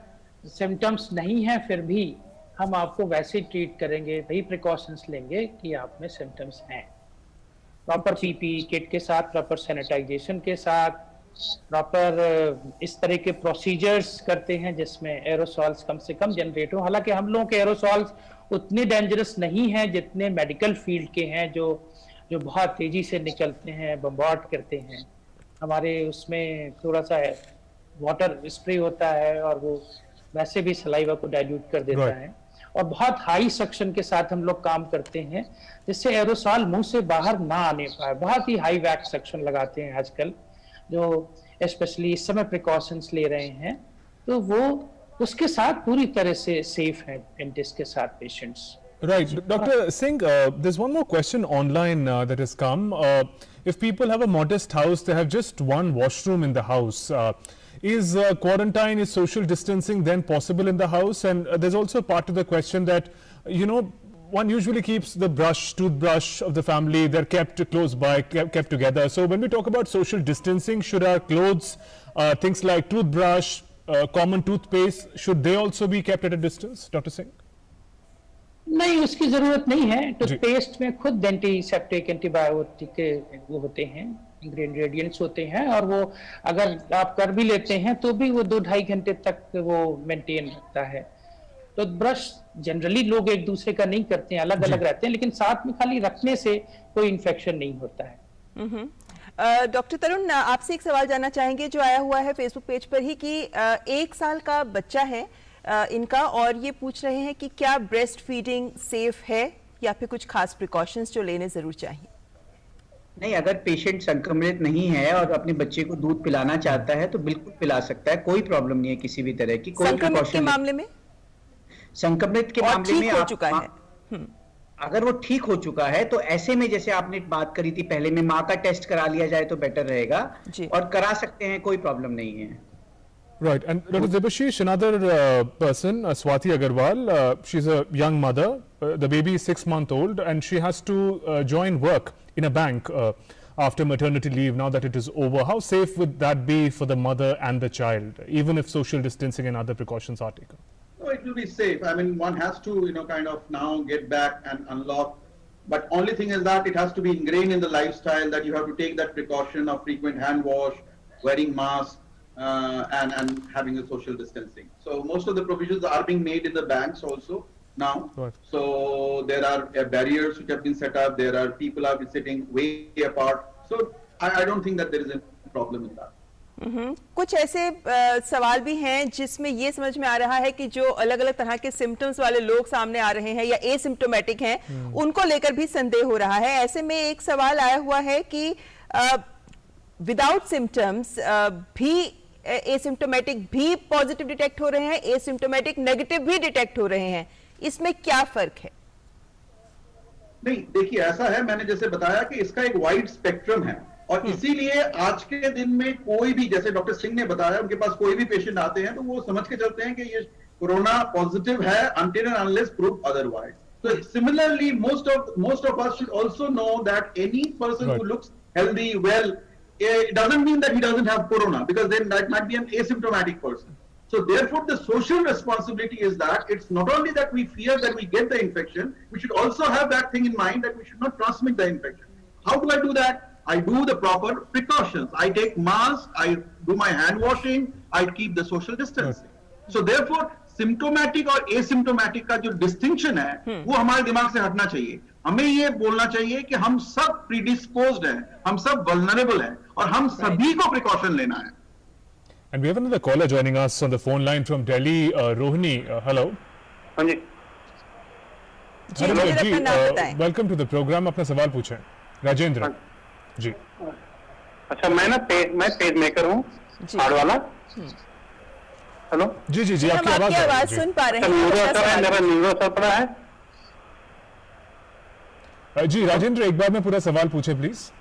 सिम्टम्स नहीं है फिर भी हम आपको वैसे ट्रीट करेंगे, वही प्रिकॉशंस लेंगे कि आप में सिम्टम्स हैं. प्रॉपर पीपीई किट के साथ, प्रॉपर सैनिटाइजेशन के साथ, प्रॉपर इस तरह के प्रोसीजर्स करते हैं जिसमें एरोसॉल्स कम से कम जनरेट हो. हालांकि हम लोगों के एरोसॉल्स उतने डेंजरस नहीं हैं जितने मेडिकल फील्ड के हैं जो बहुत तेजी से निकलते हैं, बम्बार्ड करते हैं. हमारे उसमें थोड़ा सा वाटर स्प्रे होता है और वो वैसे भी सलाइवा को डाइल्यूट कर देता है, और बहुत हाई सक्शन के साथ हम लोग काम करते हैं जिससे एरोसॉल मुंह से बाहर ना आने पाए. बहुत ही हाई वैक्स सक्शन लगाते हैं आजकल, जो स्पेशली इस समय प्रिकॉशंस ले रहे हैं, तो वो उसके साथ पूरी तरह से सेफ है डेंटिस्ट के साथ patients. Right. Dr. Singh, there's one more question online that has come. If people have a modest house, they have just one washroom in the house. Is quarantine, is social distancing then possible in the house? And there's also a part of the question that, you know, one usually keeps the toothbrush of the family, they're kept close by, kept together. So when we talk about social distancing, should our clothes, things like toothbrush, common toothpaste, should they also be kept at a distance, Dr. Singh? नहीं, उसकी जरूरत नहीं है. टूथपेस्ट में खुद एंटीसेप्टिक, एंटीबायोटिक वो होते हैं, इंग्रेडिएंट्स होते हैं, और वो अगर आप कर भी लेते हैं तो भी वो 2-2.5 घंटे तक वो मेंटेन रखता है. तो ब्रश जनरली लोग एक दूसरे का नहीं करते हैं, अलग अलग रहते हैं, लेकिन साथ में खाली रखने से कोई इन्फेक्शन नहीं होता है. डॉक्टर तरुण, आपसे एक सवाल जानना चाहेंगे जो आया हुआ है फेसबुक पेज पर ही कि 1 साल का बच्चा है इनका, और ये पूछ रहे हैं कि क्या ब्रेस्ट फीडिंग सेफ है या फिर कुछ खास प्रिकॉशंस जो लेने जरूर चाहिए. नहीं, अगर पेशेंट संक्रमित नहीं है और अपने बच्चे को दूध पिलाना चाहता है तो बिल्कुल पिला सकता है, कोई प्रॉब्लम नहीं है किसी भी तरह की। कोई संक्रमित के precaution नहीं। मामले में संक्रमित के और मामले ठीक में हो चुका है। अगर वो ठीक हो चुका है तो ऐसे में जैसे आपने बात करी थी पहले में, माँ का टेस्ट करा लिया जाए तो बेटर रहेगा जी। और करा सकते हैं, कोई प्रॉब्लम नहीं है। Right, and Dr. Debashish, another person, Swati Agarwal, she's a young mother. The baby is 6 months old, and she has to join work in a bank after maternity leave. Now that it is over, how safe would that be for the mother and the child, even if social distancing and other precautions are taken? No, it will be safe. I mean, one has to, kind of now get back and unlock. But only thing is that it has to be ingrained in the lifestyle that you have to take that precaution of frequent hand wash, wearing mask, and having a social distancing. So most of the provisions are being made in the banks also now. Right. So there are barriers which have been set up. There are people are sitting way apart. So I don't think that there is a problem in that. कुछ ऐसे सवाल भी हैं जिसमें ये समझ में आ रहा है कि जो अलग अलग तरह के सिम्टम्स वाले लोग सामने आ रहे हैं या एसिम्प्टोमेटिक हैं, उनको लेकर भी संदेह हो रहा है। ऐसे में एक सवाल आया हुआ है कि विदाउट सिम्टम्स भी एसिम्प्टोमेटिक भी पॉजिटिव डिटेक्ट हो रहे हैं, एसिम्प्टोमेटिक नेगेटिव भी डिटेक्ट हो रहे हैं, इसमें क्या फर्क है? नहीं, देखिए ऐसा है, मैंने जैसे बताया कि इसका एक वाइड स्पेक्ट्रम है और इसीलिए आज के दिन में कोई भी, जैसे डॉक्टर सिंह ने बताया, उनके पास कोई भी पेशेंट आते हैं तो वो समझ के चलते हैं कि ये कोरोना पॉजिटिव है until and unless proved otherwise. So similarly, most of us should also know that any person Right. who looks healthy, well, it doesn't mean that he doesn't have corona, because then that might be an asymptomatic person. So therefore, the social responsibility is that it's not only that we fear that we get the infection, we should also have that thing in mind that we should not transmit the infection. How do I do that? I do the proper precautions. I take mask, I do my hand washing, I keep the social distancing. So therefore, symptomatic और asymptomatic का जो distinction है, वो हमारे दिमाग से हटना चाहिए। हमें ये बोलना चाहिए कि हम सब predisposed हैं, हम सब vulnerable हैं और हम सभी को precaution लेना है। And we have another caller joining us on the phone line from Delhi, Rohini. Hello. हाँ जी। जी, Hello, मुझे जी, अपना नाम बताएं। welcome to the program. अपना सवाल पूछें। राजेंद्र जी। अच्छा, मैं पेज मेकर हूँ, जी। हार्ड वाला। हेलो जी जी जी, हम आपकी आपकी आवाज जी। सुन पा रहे अच्छा, हैं। न्यूरो अपना असर है, सवाल मेरा न्यूरो असर पड़ा है। जी राजेंद्र, एक बार में पूरा सवाल पूछे प्लीज।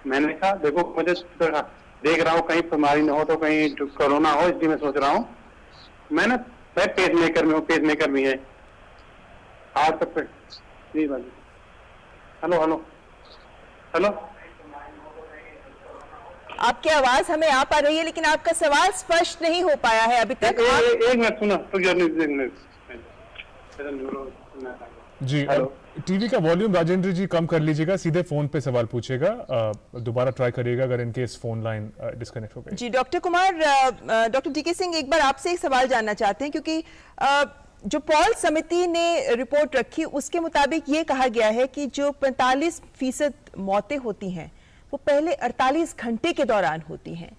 मैंने कहा देखो, मुझे देख रहा हूँ कहीं बीमारी न हो तो कहीं कोरोना हो, इसलिए मैं सोच रहा हूँ। मैं पेज मेकर में हूँ, पेज मेकर भी है हार्ट तक पे। जी बाजी। हेलो हेलो हेलो, आपकी आवाज हमें आ पा रही है लेकिन आपका सवाल स्पष्ट नहीं हो पाया है अभी तक। एक मिनट सुनो तो जी, टीवी का वॉल्यूम राजेंद्र जी कम कर लीजिएगा, सीधे फोन पे सवाल पूछेगा, दोबारा ट्राई करिएगा अगर इनकेस फोन लाइन डिस्कनेक्ट हो गई। जी doctor Kumar, doctor DK Singh एक बार आपसे एक सवाल जानना चाहते हैं, क्योंकि जो पॉल समिति ने रिपोर्ट रखी उसके मुताबिक ये कहा गया है कि जो 45% मौतें होती हैं वो पहले 48 घंटे के दौरान होती हैं।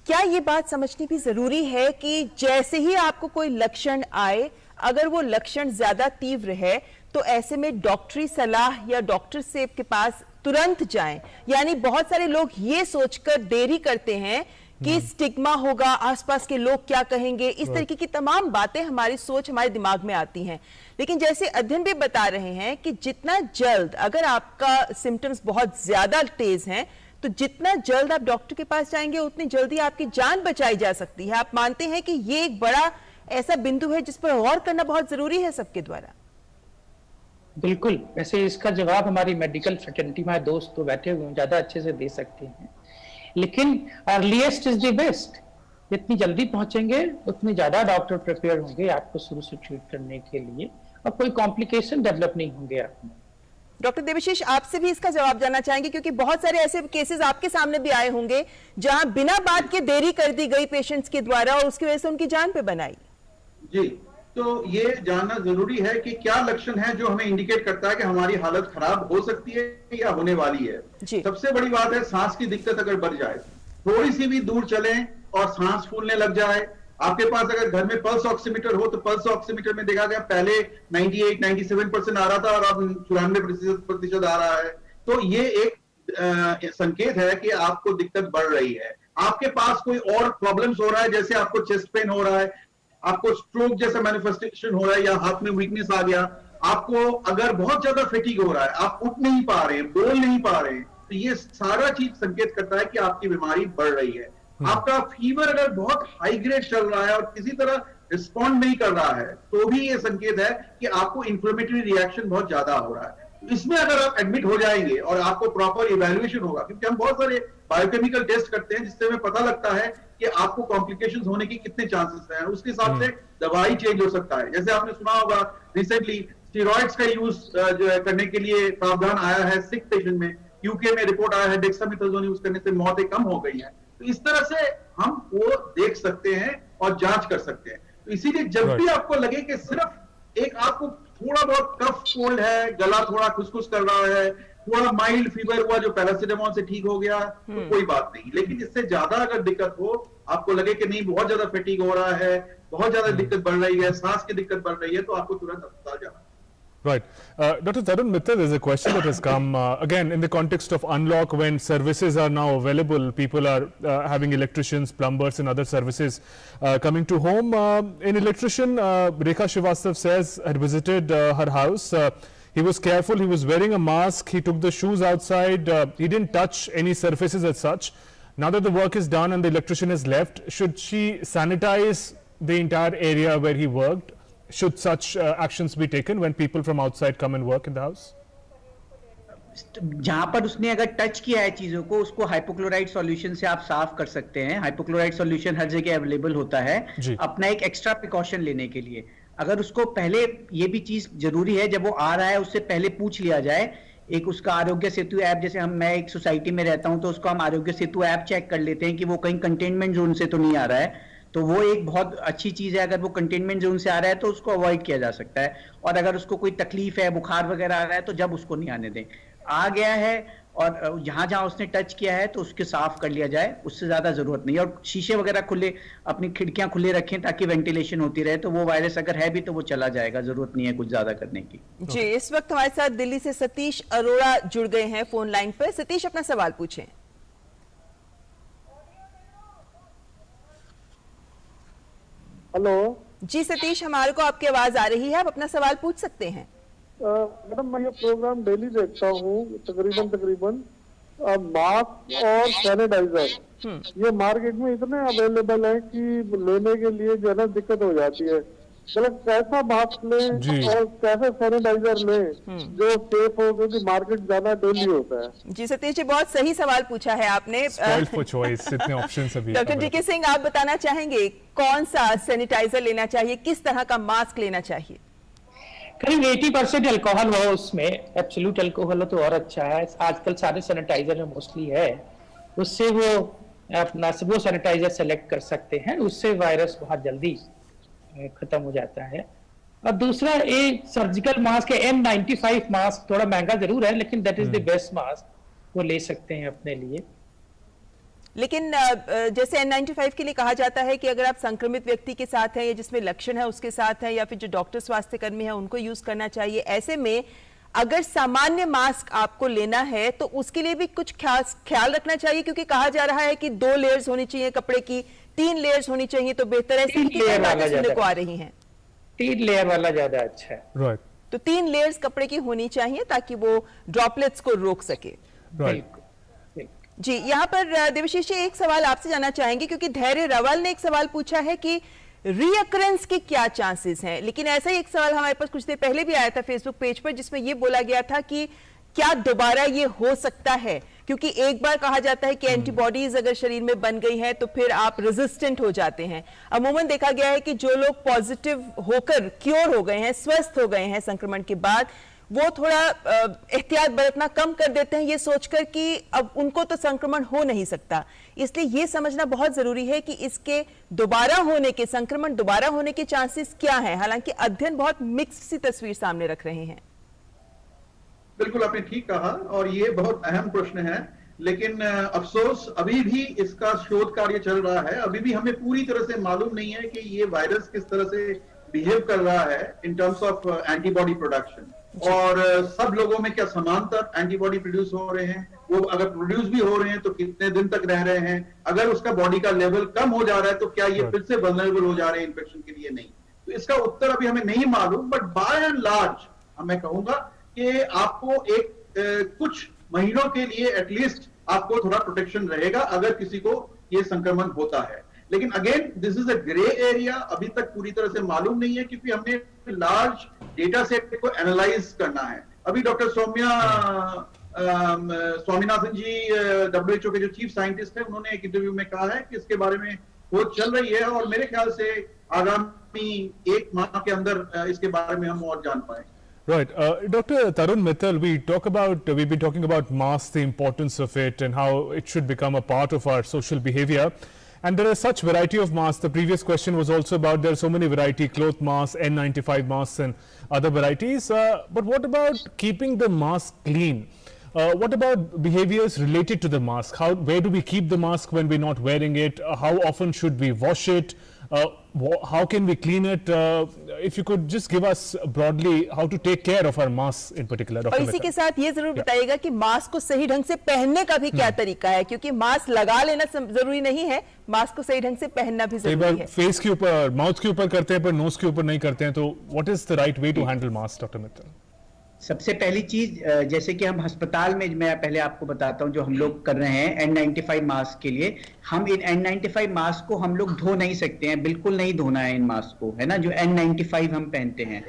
क्या ये बात समझनी भी जरूरी है कि जैसे ही आपको कोई लक्षण आए, अगर वो लक्षण ज्यादा तीव्र है तो ऐसे में डॉक्टरी सलाह या डॉक्टर से के पास तुरंत जाएं? यानी बहुत सारे लोग ये सोचकर देरी करते हैं कि स्टिग्मा होगा, आसपास के लोग क्या कहेंगे, इस तरीके की तमाम बातें हमारी सोच हमारे दिमाग में आती हैं। लेकिन जैसे अध्ययन भी बता रहे हैं कि जितना जल्द, अगर आपका सिम्टम्स बहुत ज्यादा तेज हैं तो जितना जल्द आप डॉक्टर के पास जाएंगे उतनी जल्दी आपकी जान बचाई जा सकती है। आप मानते हैं कि ये एक बड़ा ऐसा बिंदु है जिस पर गौर करना बहुत जरूरी है सबके द्वारा? बिल्कुल। वैसे इसका जवाब हमारी मेडिकल फ्रेटर्निटी में दोस्त तो बैठे हुए हैं, ज्यादा अच्छे से दे सकते हैं। लेकिन अर्लीस्ट इज द बेस्ट। जितनी जल्दी पहुंचेंगे उतनी ज्यादा डॉक्टर प्रिपेयर होंगे आपको शुरू से ट्रीट करने के लिए और कोई कॉम्प्लिकेशन डेवलप नहीं होंगे आपको। डॉक्टर देवाशीष, आपसे भी इसका जवाब जानना चाहेंगे, क्योंकि बहुत सारे ऐसे केसेस आपके सामने भी आए होंगे जहां बिना बात के देरी कर दी गई पेशेंट्स के द्वारा और उसकी वजह से उनकी जान पे बनाई। जी, तो ये जानना जरूरी है कि क्या लक्षण है जो हमें इंडिकेट करता है कि हमारी हालत खराब हो सकती है या होने वाली है। सबसे बड़ी बात है, सांस की दिक्कत अगर बढ़ जाए, थोड़ी सी भी दूर चलें और सांस फूलने लग जाए। आपके पास अगर घर में पल्स ऑक्सीमीटर हो तो पल्स ऑक्सीमीटर में देखा गया पहले 98-97% आ रहा था और अब 94% आ रहा है। तो ये एक संकेत है कि आपको दिक्कत बढ़ रही है। आपके पास कोई और प्रॉब्लम्स हो रहा है, जैसे आपको चेस्ट पेन हो रहा है, आपको स्ट्रोक जैसा मैनिफेस्टेशन हो रहा है, या हाथ में वीकनेस आ गया, आपको अगर बहुत ज्यादा फैटिग हो रहा है, आप उठ नहीं पा रहे हैं, बोल नहीं पा रहे हैं, तो ये सारा चीज संकेत करता है कि आपकी बीमारी बढ़ रही है। आपका फीवर अगर बहुत हाई ग्रेड चल रहा है और किसी तरह रिस्पॉन्ड नहीं कर रहा है, तो भी ये संकेत है कि आपको इन्फ्लेमेटरी रिएक्शन बहुत ज्यादा हो रहा है। इसमें अगर आप एडमिट हो जाएंगे और आपको प्रॉपर इवैल्यूएशन होगा, क्योंकि हम बहुत सारे बायोकेमिकल टेस्ट करते हैं जिससे हमें पता लगता है कि आपको कॉम्प्लिकेशंस होने की कितने चांसेस हैं, उसके हिसाब से दवाई चेंज हो सकता है। जैसे आपने सुना होगा रिसेंटली स्टेरॉइड्स का यूज जो है करने के लिए प्रावधान आया है सिक पेशेंट में, यूके में रिपोर्ट आया है डेक्सामेथासोन यूज करने से मौतें कम हो गई हैं। तो इस तरह से हम वो देख सकते हैं और जांच कर सकते हैं। तो इसीलिए जब भी आपको लगे कि सिर्फ एक आपको थोड़ा बहुत कफ कोल्ड है, गला थोड़ा खुसखुस कर रहा है, थोड़ा माइल्ड फीवर हुआ जो पैरासिटामोल से ठीक हो गया, तो कोई बात नहीं। लेकिन इससे ज्यादा अगर दिक्कत हो, आपको लगे कि नहीं बहुत ज्यादा फैटिग हो रहा है, बहुत ज्यादा दिक्कत बढ़ रही है, सांस की दिक्कत बढ़ रही है, तो आपको तुरंत अस्पताल जाना है। Right. Dr. Tarun Mittal, there's a question that has come again in the context of unlock, when services are now available, people are having electricians, plumbers and other services coming to home. An electrician, Rekha Srivastav says, had visited her house. He was careful, he was wearing a mask, he took the shoes outside, he didn't touch any surfaces as such. Now that the work is done and the electrician has left, should she sanitize the entire area where he worked? Should such actions be taken when people from outside come and work in the house? जहां पर उसने अगर टच किया है चीजों को, उसको हाइपोक्लोराइड सॉल्यूशन से आप साफ कर सकते हैं। हाइपोक्लोराइड सॉल्यूशन हर जगह अवेलेबल होता है अपना एक एक्स्ट्रा प्रिकॉशन लेने के लिए। अगर उसको पहले, ये भी चीज जरूरी है, जब वो आ रहा है उससे पहले पूछ लिया जाए। एक उसका आरोग्य सेतु ऐप, जैसे मैं एक सोसाइटी में रहता हूं तो उसको हम आरोग्य सेतु ऐप चेक कर लेते हैं कि वो कहीं कंटेनमेंट जोन से तो नहीं आ रहा है। तो वो एक बहुत अच्छी चीज है। अगर वो कंटेनमेंट जोन से आ रहा है तो उसको अवॉइड किया जा सकता है। और अगर उसको कोई तकलीफ है, बुखार वगैरह आ रहा है, तो जब उसको नहीं आने दें। आ गया है और जहां जहां उसने टच किया है तो उसके साफ कर लिया जाए, उससे ज्यादा जरूरत नहीं। और शीशे वगैरह खुले, अपनी खिड़कियां खुले रखें ताकि वेंटिलेशन होती रहे। तो वो वायरस अगर है भी तो वो चला जाएगा, जरूरत नहीं है कुछ ज्यादा करने की। जी, इस वक्त हमारे साथ दिल्ली से सतीश अरोड़ा जुड़ गए हैं फोन लाइन पर। सतीश, अपना सवाल पूछें। हेलो जी सतीश, हमारे को आपकी आवाज आ रही है, आप अपना सवाल पूछ सकते हैं। मैडम, मैं ये प्रोग्राम डेली देखता हूँ तकरीबन मास्क और सैनिटाइजर ये मार्केट में इतने अवेलेबल है कि लेने के लिए जो है ना दिक्कत हो जाती है। मतलब कैसा मास्क लें और कैसा सैनिटाइजर लें जो सेफ हो, क्योंकि मार्केट ज्यादा डेली होता है। जी सतीश जी, बहुत सही सवाल पूछा है आपने। इतने ऑप्शंस अभी। डॉक्टर डीके सिंह, आप बताना चाहेंगे कौन सा सैनिटाइजर लेना चाहिए, किस तरह का मास्क लेना चाहिए? करीब 80% अल्कोहल हो उसमें, एब्सोल्यूट अल्कोहल हो तो और अच्छा है। आजकल सारे सैनिटाइजर में मोस्टली है, उससे वो अपना वो सैनिटाइजर सेलेक्ट कर सकते हैं, उससे वायरस बहुत जल्दी खत्म हो जाता है। और दूसरा एक सर्जिकल मास्क है, N95 मास्क, थोड़ा महंगा जरूर है लेकिन that is the best mask, वो ले सकते हैं अपने लिए। लेकिन जैसे N95 के लिए कहा जाता है कि अगर आप संक्रमित व्यक्ति के साथ हैं या जिसमें लक्षण है उसके साथ हैं या फिर जो डॉक्टर स्वास्थ्य कर्मी है उनको यूज करना चाहिए। ऐसे में अगर सामान्य मास्क आपको लेना है तो उसके लिए भी कुछ ख्याल रखना चाहिए, क्योंकि कहा जा रहा है कि 2 लेयर्स होनी चाहिए कपड़े की, 3 लेयर्स होनी चाहिए तो बेहतर है। सुनने को आ रही हैं 3 लेयर वाला ज्यादा अच्छा है। राइट, तो 3 लेयर्स कपड़े की होनी चाहिए ताकि वो ड्रॉपलेट्स को रोक सके। राइट। जी, यहाँ पर देवशीष जी, एक सवाल आपसे जानना चाहेंगे, क्योंकि धैर्य रवल ने एक सवाल पूछा है कि रीअकरेंस के क्या चांसेस हैं। लेकिन ऐसा ही एक सवाल हमारे पास कुछ देर पहले भी आया था फेसबुक पेज पर, जिसमें यह बोला गया था कि क्या दोबारा ये हो सकता है, क्योंकि एक बार कहा जाता है कि एंटीबॉडीज अगर शरीर में बन गई है तो फिर आप रेजिस्टेंट हो जाते हैं। अमूमन देखा गया है कि जो लोग पॉजिटिव होकर क्योर हो गए हैं, स्वस्थ हो गए हैं संक्रमण के बाद, वो थोड़ा एहतियात बरतना कम कर देते हैं, ये सोचकर कि अब उनको तो संक्रमण हो नहीं सकता। इसलिए ये समझना बहुत जरूरी है कि इसके दोबारा होने के, संक्रमण दोबारा होने के चांसेस क्या हैं। हालांकि अध्ययन बहुत मिक्स सी तस्वीर सामने रख रहे हैं। बिल्कुल आपने ठीक कहा और ये बहुत अहम प्रश्न है, लेकिन अफसोस अभी भी इसका शोध कार्य चल रहा है। अभी भी हमें पूरी तरह से मालूम नहीं है कि ये वायरस किस तरह से बिहेव कर रहा है in terms of antibody production. और सब लोगों में क्या समांतर एंटीबॉडी प्रोड्यूस हो रहे हैं, वो अगर प्रोड्यूस भी हो रहे हैं तो कितने दिन तक रह रहे हैं, अगर उसका बॉडी का लेवल कम हो जा रहा है तो क्या ये फिर से वल्नरेबल हो जा रहे हैं इन्फेक्शन के लिए, नहीं। तो इसका उत्तर अभी हमें नहीं मालूम, बट बाय एंड लार्ज मैं कहूंगा कि आपको एक कुछ महीनों के लिए एटलीस्ट आपको थोड़ा प्रोटेक्शन रहेगा अगर किसी को ये संक्रमण होता है। लेकिन again this is a grey area, अभी तक पूरी तरह से मालूम नहीं है क्योंकि हमने लार्ज डेटा सेट को एनालाइज करना है। अभी डॉक्टर स्वामीनाथन जी WHO के जो चीफ साइंटिस्ट है, उन्होंने एक इंटरव्यू में कहा है कि इसके बारे में खोज चल रही है और मेरे ख्याल से आगामी 1 माह के अंदर इसके बारे में हम और जान पाएंगे। Right. Dr. Tarun Mittal, we've been talking about masks, the importance of it and how it should become a part of our social behavior. And there are such variety of masks. The previous question was also about there are so many variety, cloth masks, N95 masks and other varieties. But what about keeping the mask clean? What about behaviors related to the mask? Where do we keep the mask when we're not wearing it? How often should we wash it? How can we clean it? If you could just give us broadly how to take care of our masks in particular. और इसी के साथ ये जरूर बताइएगा कि मास्क को सही ढंग से पहनने का भी क्या तरीका है, क्योंकि मास्क लगा लेना जरूरी नहीं है, मास्क को सही ढंग से पहनना भी जरूरी है। फेस के ऊपर, माउथ के ऊपर करते हैं पर नोज के ऊपर नहीं करते हैं, तो what is the right way to handle mask, doctor Mittal? सबसे पहली चीज, जैसे कि हम अस्पताल में, मैं पहले आपको बताता हूं जो हम लोग कर रहे हैं N95 मास्क के लिए, हम इन N95 मास्क को हम लोग धो नहीं सकते हैं, बिल्कुल नहीं धोना है इन मास्क को, है ना, जो N95 हम पहनते हैं,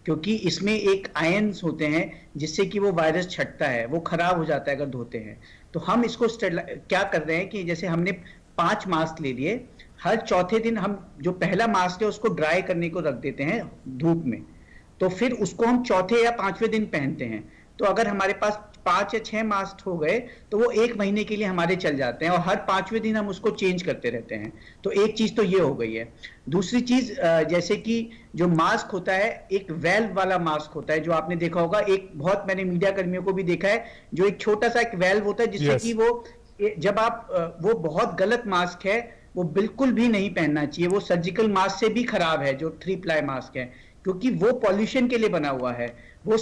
क्योंकि इसमें एक आयंस होते हैं जिससे कि वो वायरस छटता है, वो खराब हो जाता है अगर धोते हैं। तो हम इसको क्या कर रहे हैं कि जैसे हमने 5 मास्क ले लिए, हर चौथे दिन हम जो पहला मास्क है उसको ड्राई करने को रख देते हैं धूप में, तो फिर उसको हम चौथे या 5वें दिन पहनते हैं। तो अगर हमारे पास 5 या 6 मास्क हो गए तो वो 1 महीने के लिए हमारे चल जाते हैं और हर 5वें दिन हम उसको चेंज करते रहते हैं। तो एक चीज तो ये हो गई है। दूसरी चीज, जैसे कि जो मास्क होता है एक वेल्व वाला मास्क होता है, जो आपने देखा होगा, एक बहुत मैंने मीडिया कर्मियों को भी देखा है, जो एक छोटा सा एक वेल्व होता है जिससे कि वो जब आप वो बहुत गलत मास्क है, वो बिल्कुल भी नहीं पहनना चाहिए। वो सर्जिकल मास्क से भी खराब है, जो 3 प्लाई मास्क है, क्योंकि वो पॉल्यूशन के लिए बना हुआ है, वो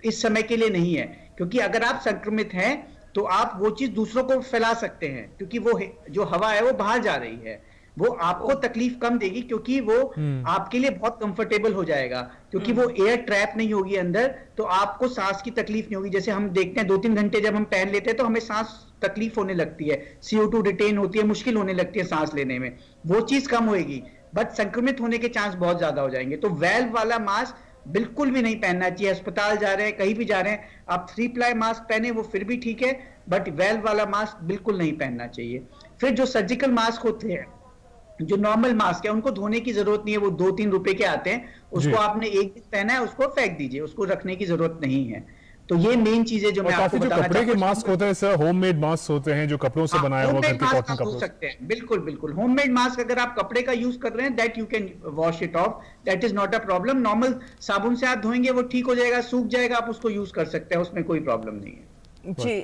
इस समय के लिए नहीं है। क्योंकि अगर आप संक्रमित हैं तो आप वो चीज दूसरों को फैला सकते हैं, क्योंकि वो जो हवा है वो बाहर जा रही है, वो आपको तकलीफ कम देगी, क्योंकि वो आपके लिए बहुत कंफर्टेबल हो जाएगा, क्योंकि वो एयर ट्रैप नहीं होगी अंदर, तो आपको सांस की तकलीफ नहीं होगी। जैसे हम देखते हैं 2-3 घंटे जब हम पहन लेते हैं तो हमें सांस तकलीफ होने लगती है, CO2 रिटेन होती है, मुश्किल होने लगती है सांस लेने में, वो चीज कम होएगी, बट संक्रमित होने के चांस बहुत ज्यादा हो जाएंगे। तो वेल्व वाला मास्क बिल्कुल भी नहीं पहनना चाहिए। अस्पताल जा रहे हैं, कहीं भी जा रहे हैं, आप 3 प्लाई मास्क पहने वो फिर भी ठीक है, बट वेल्व वाला मास्क बिल्कुल नहीं पहनना चाहिए। फिर जो सर्जिकल मास्क होते हैं, जो नॉर्मल मास्क है, उनको धोने की जरूरत नहीं है, वो 2-3 रुपए के आते हैं, उसको आपने एक दिन पहना है उसको फेंक दीजिए, उसको रखने की जरूरत नहीं है। तो ये मेन चीजें जो मैं आपको बताना चाहता हूं। कपड़े के मास्क होते हैं सर, होममेड मास्क होते हैं जो कपड़ों से बनाया हुआ, घर के कॉटन कपड़ों हो सकते हैं, बिल्कुल बिल्कुल। होममेड मास्क अगर आप कपड़े का यूज कर रहे हैं, that you can wash it of, that is not a problem. Normal साबुन से आप धोएंगे वो ठीक हो जाएगा, सूख जाएगा, आप उसको यूज कर सकते हैं, उसमें कोई प्रॉब्लम नहीं है। जी,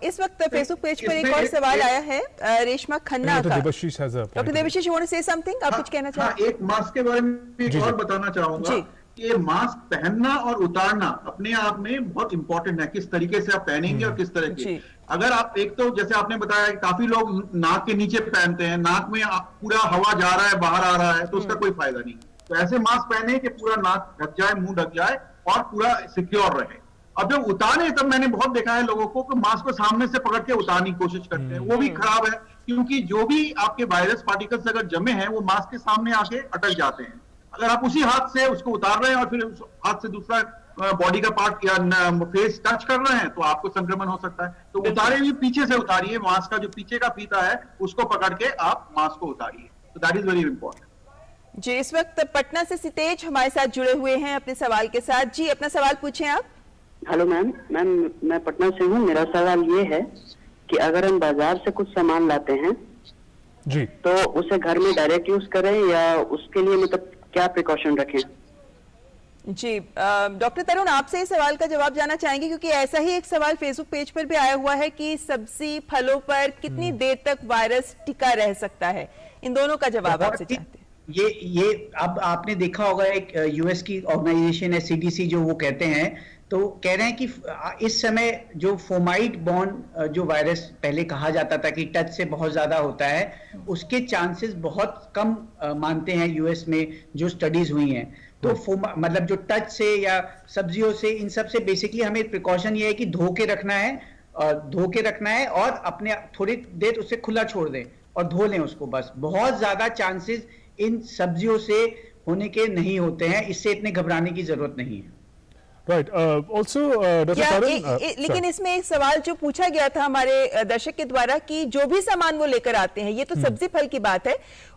इस वक्त फेसबुक पेज पर एक और सवाल आया है रेशमा खन्ना का। Doctor Devashish, you want to say something? आप कुछ कहना चाहते हैं? एक मास्क के बारे में एक और बताना चाहूंगा कि ये मास्क पहनना और उतारना अपने आप में बहुत इंपॉर्टेंट है, किस तरीके से आप पहनेंगे और किस तरह की। अगर आप, एक तो जैसे आपने बताया कि काफी लोग नाक के नीचे पहनते हैं, नाक में पूरा हवा जा रहा है, बाहर आ रहा है, तो उसका कोई फायदा नहीं। तो ऐसे मास्क पहने कि पूरा नाक ढक जाए, मुंह ढक जाए और पूरा सिक्योर रहे। अब जब उतारे, तब मैंने बहुत देखा है लोगों को कि मास्क को सामने से पकड़ के उतारने की कोशिश करते हैं, वो भी खराब है, क्योंकि जो भी आपके वायरस पार्टिकल्स अगर जमे हैं वो मास्क के सामने आके अटक जाते हैं। अगर आप उसी हाथ से उसको उतार रहे हैं और फिर उस हाथ से दूसरा बॉडी का पार्ट या फेस टच कर रहे हैं, तो आपको संक्रमण हो सकता है। तो उतारे भी पीछे से उतारिए, मास्क का जो पीछे का फीता है उसको पकड़ के आप मास्क को उतारिए। तो दैट इज वेरी इंपॉर्टेंट। जी, इस वक्त पटना से सितेज हमारे साथ जुड़े हुए हैं अपने सवाल के साथ। जी, अपना सवाल पूछें आप। हेलो मैम, मैं पटना से हूँ। मेरा सवाल ये है कि अगर हम बाजार से कुछ सामान लाते हैं जी, तो उसे घर में डायरेक्ट यूज करें या उसके लिए मतलब क्या प्रिकॉशन रखें? जी, डॉक्टर तरुण, आपसे इस सवाल का जवाब जानना चाहेंगे, क्योंकि ऐसा ही एक सवाल फेसबुक पेज पर भी आया हुआ है कि सब्जी फलों पर कितनी देर तक वायरस टिका रह सकता है। इन दोनों का जवाब आपसे चाहते हैं। ये अब आपने देखा होगा, एक यूएस की ऑर्गेनाइजेशन है सीडीसी, जो वो कहते हैं, तो कह रहे हैं कि इस समय जो फोमाइट बॉर्न जो वायरस पहले कहा जाता था कि टच से बहुत ज्यादा होता है, उसके चांसेस बहुत कम मानते हैं यूएस में, जो स्टडीज हुई हैं। तो मतलब जो टच से या सब्जियों से, इन सब से बेसिकली हमें प्रिकॉशन ये है कि धो के रखना है और अपने थोड़ी देर उसे खुला छोड़ दें और धो लें उसको, बस। बहुत ज्यादा चांसेस इन सब्जियों से होने के नहीं होते हैं, इससे इतने घबराने की जरूरत नहीं है। Right. Also, Dr. Tarun, लेकिन इसमें एक सवाल जो पूछा गया था हमारे दर्शक के द्वारा कि जो भी सामान वो लेकर आते हैं, ये तो सब्जी फल की बात है,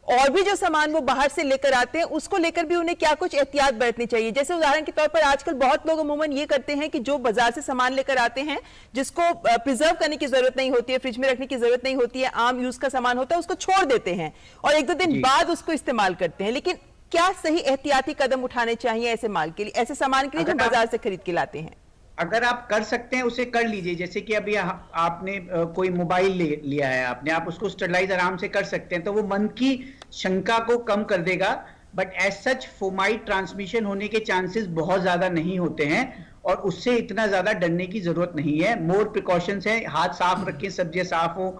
और भी जो सामान वो बाहर से लेकर आते हैं उसको लेकर भी उन्हें क्या कुछ एहतियात बरतनी चाहिए? जैसे उदाहरण के तौर पर आजकल बहुत लोग अमूमन ये करते हैं कि जो बाजार से सामान लेकर आते हैं, जिसको प्रिजर्व करने की जरूरत नहीं होती है, फ्रिज में रखने की जरूरत नहीं होती है, आम यूज का सामान होता है, उसको छोड़ देते हैं और 1-2 दिन बाद उसको इस्तेमाल करते हैं। लेकिन क्या सही एहतियाती कदम उठाने चाहिए ऐसे माल के लिए, ऐसे सामान के लिए जो बाजार से खरीद के लाते हैं? अगर आप कर सकते हैं उसे कर लीजिए। जैसे कि अभी आपने कोई मोबाइल लिया है आपने, आप उसको स्टरलाइज आराम से कर सकते हैं, तो वो मन की शंका को कम कर देगा। But as such fomite transmission होने के चांसेस बहुत ज्यादा नहीं होते हैं और उससे इतना ज्यादा डरने की जरूरत नहीं है। मोर प्रिकॉशंस हैं, हाथ साफ रखें, सब्जियां साफ हो,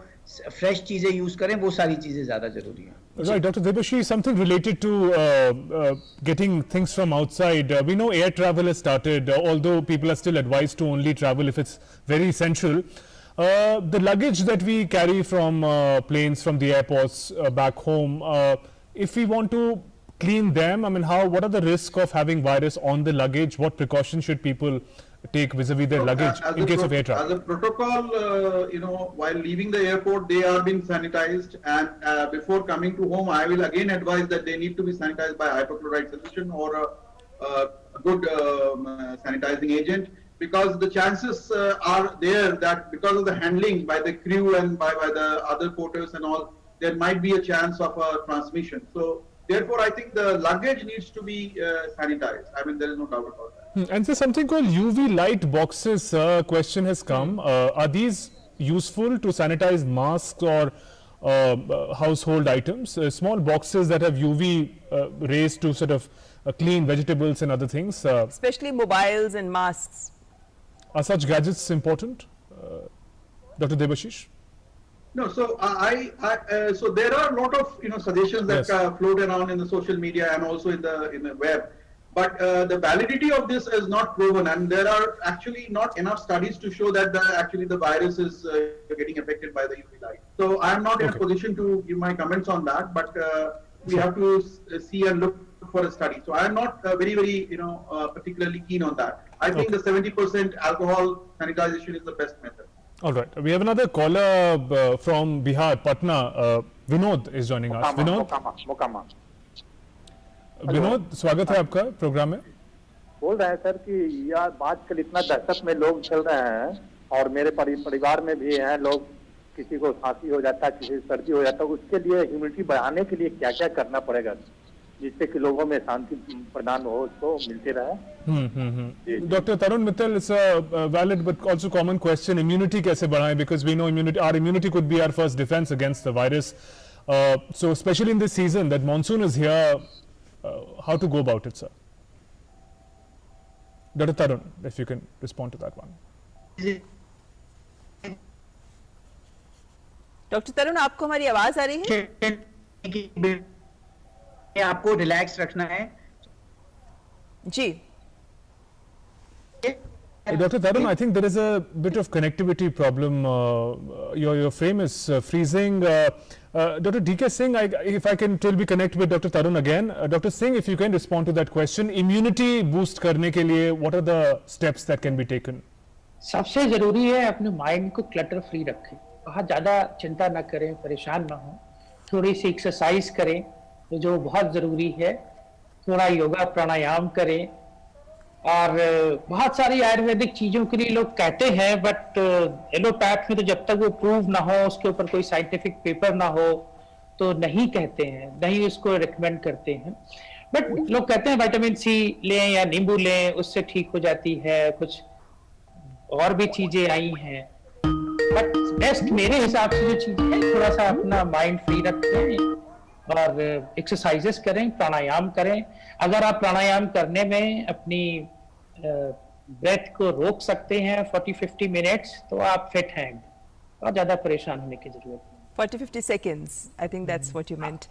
फ्रेश चीजें यूज करें, वो सारी चीजें ज्यादा जरूरी है। Right, Dr. Debashish, something related to getting things from outside. We know air travel has started, although people are still advised to only travel if it's very essential. The luggage that we carry from planes, from the airports back home, if we want to clean them, I mean, what are the risks of having virus on the luggage? What precautions should people take vis-a-vis their luggage in case of air travel? As a protocol, while leaving the airport, they are being sanitized, and before coming to home, I will again advise that they need to be sanitized by hypochlorite solution or a good sanitizing agent, because the chances are there that because of the handling by the crew and by the other porters and all, there might be a chance of a transmission. So therefore, I think the luggage needs to be sanitized. I mean, there is no doubt about that. And so something called UV light boxes, question has come. Are these useful to sanitize masks or household items? Small boxes that have UV rays to sort of clean vegetables and other things. Especially mobiles and masks. Are such gadgets important? Dr. Debashish? No, so so there are a lot of suggestions that float around in the social media and also in the web, but the validity of this is not proven, and there are actually not enough studies to show that actually the virus is getting affected by the UV light. So I am not in a position to give my comments on that, but we have to see and look for a study. So I am not very particularly keen on that. I think the 70% alcohol sanitization is the best method. All right. We have another caller from Bihar, Patna. Vinod is joining us. Mokama. Vinod, स्वागत है आपका प्रोग्राम में। बोल रहे हैं सर कि यह आजकल इतना दहशत में लोग चल रहे हैं, और मेरे परिवार में भी हैं लोग, किसी को खांसी हो जाता है, किसी को सर्दी हो जाता है, उसके लिए इम्यूनिटी बढ़ाने के लिए क्या क्या करना पड़ेगा जिससे कि लोगों में शांति प्रदान हो, उसको मिलते रहे? Doctor Tarun Mittal, it's a valid but also common question, immunity कैसे बढ़ाएं? Because we know our immunity could be our first defence against the virus, so specially in this season that monsoon is here, how to go about it, sir? Dr. Tarun, if you can respond to that one. Doctor Tarun, आपको हमारी आवाज आ रही है? आपको रिलैक्स रखना है जी। Dr. Tarun, I think there is a bit of connectivity problem. Your frame is freezing. Dr. D.K. Singh, if I can still be connect with Dr. Tarun again. Dr. Singh, if you can respond to that question. Immunity boost करने के लिए, what are the steps that can be taken? सबसे जरूरी है अपने माइंड को क्लटर फ्री रखें, बहुत ज्यादा चिंता ना करें, परेशान ना हो, थोड़ी सी एक्सरसाइज करें जो बहुत जरूरी है, थोड़ा योगा प्राणायाम करें, और बहुत सारी आयुर्वेदिक चीजों के लिए लोग कहते हैं, बट एलोपैथ में तो जब तक वो प्रूव ना हो, उसके ऊपर कोई साइंटिफिक पेपर ना हो, तो नहीं कहते हैं, नहीं उसको रिकमेंड करते हैं। बट लोग कहते हैं विटामिन सी लें या नींबू लें, उससे ठीक हो जाती है, कुछ और भी चीजें आई हैं, बट बेस्ट मेरे हिसाब से जो चीजें हैं, थोड़ा सा अपना माइंड फ्री रखें और एक्सरसाइजेस करें, प्राणायाम करें। अगर आप प्राणायाम करने में अपनी ब्रेथ को रोक सकते हैं 40-50 मिनट्स, तो आप फिट हैं। और ज्यादा परेशान होने की जरूरत नहीं। 40-50 seconds, I think that's what you meant.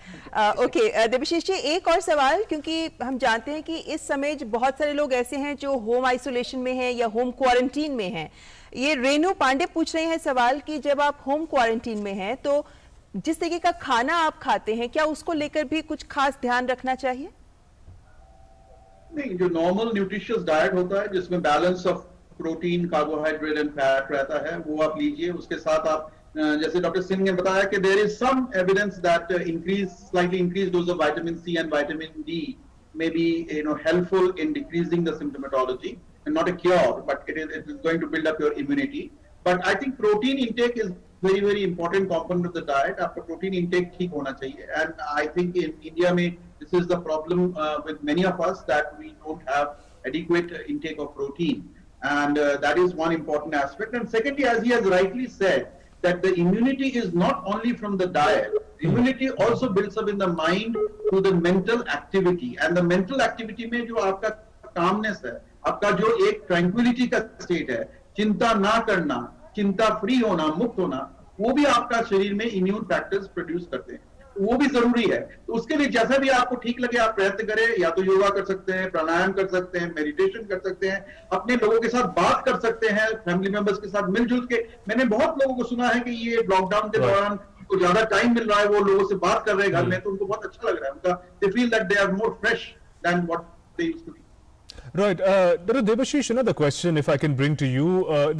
Okay, Debashish जी, एक और सवाल, क्योंकि हम जानते हैं कि इस समय बहुत सारे लोग ऐसे हैं जो होम आइसोलेशन में हैं या होम क्वारंटीन में हैं। ये रेणु पांडे पूछ रहे हैं सवाल कि जब आप होम क्वारंटीन में हैं तो जिस तरीके का खाना आप खाते हैं, क्या उसको लेकर भी कुछ खास ध्यान रखना चाहिए? नहीं, जो नॉर्मल न्यूट्रिशियस डाइट होता है जिसमें balance of protein, carbohydrate and fat रहता है, वो आप लीजिए। उसके साथ आप जैसे डॉक्टर सिंह ने बताया कि there is some evidence that slightly increase dose of vitamin C and vitamin D may be helpful in decreasing the symptomatology, and not a cure, but it is going to build up your immunity. But I think protein intake is very important component of the diet. आपका protein intake ठीक होना चाहिए, and I think in India में this is the problem with many of us, that we don't have adequate intake of protein, and that is one important aspect. And secondly, as he has rightly said, that the immunity is not only from the diet. Immunity also builds up in the mind through the mental activity, and the mental activity में जो आपका calmness है, आपका जो एक tranquility का state है, चिंता ना करना, चिंता फ्री होना, मुक्त होना, वो भी आपका शरीर में immune factors produce करते हैं, वो भी जरूरी है। तो उसके लिए जैसा भी आपको ठीक लगे आप प्रयत्न करें, या तो योगा कर सकते हैं, प्राणायाम कर सकते हैं, मेडिटेशन कर सकते हैं, अपने लोगों के साथ बात कर सकते हैं, फैमिली मेंबर्स के साथ मिलजुल के। मैंने बहुत लोगों को सुना है कि ये लॉकडाउन के दौरान को ज्यादा टाइम मिल रहा है, वो लोगों से बात कर रहे हैं घर में, तो उनको बहुत अच्छा लग रहा है, उनका they feel that they are more fresh than what they used to be. Right. Dr. Debashish, another question, if I can bring to you.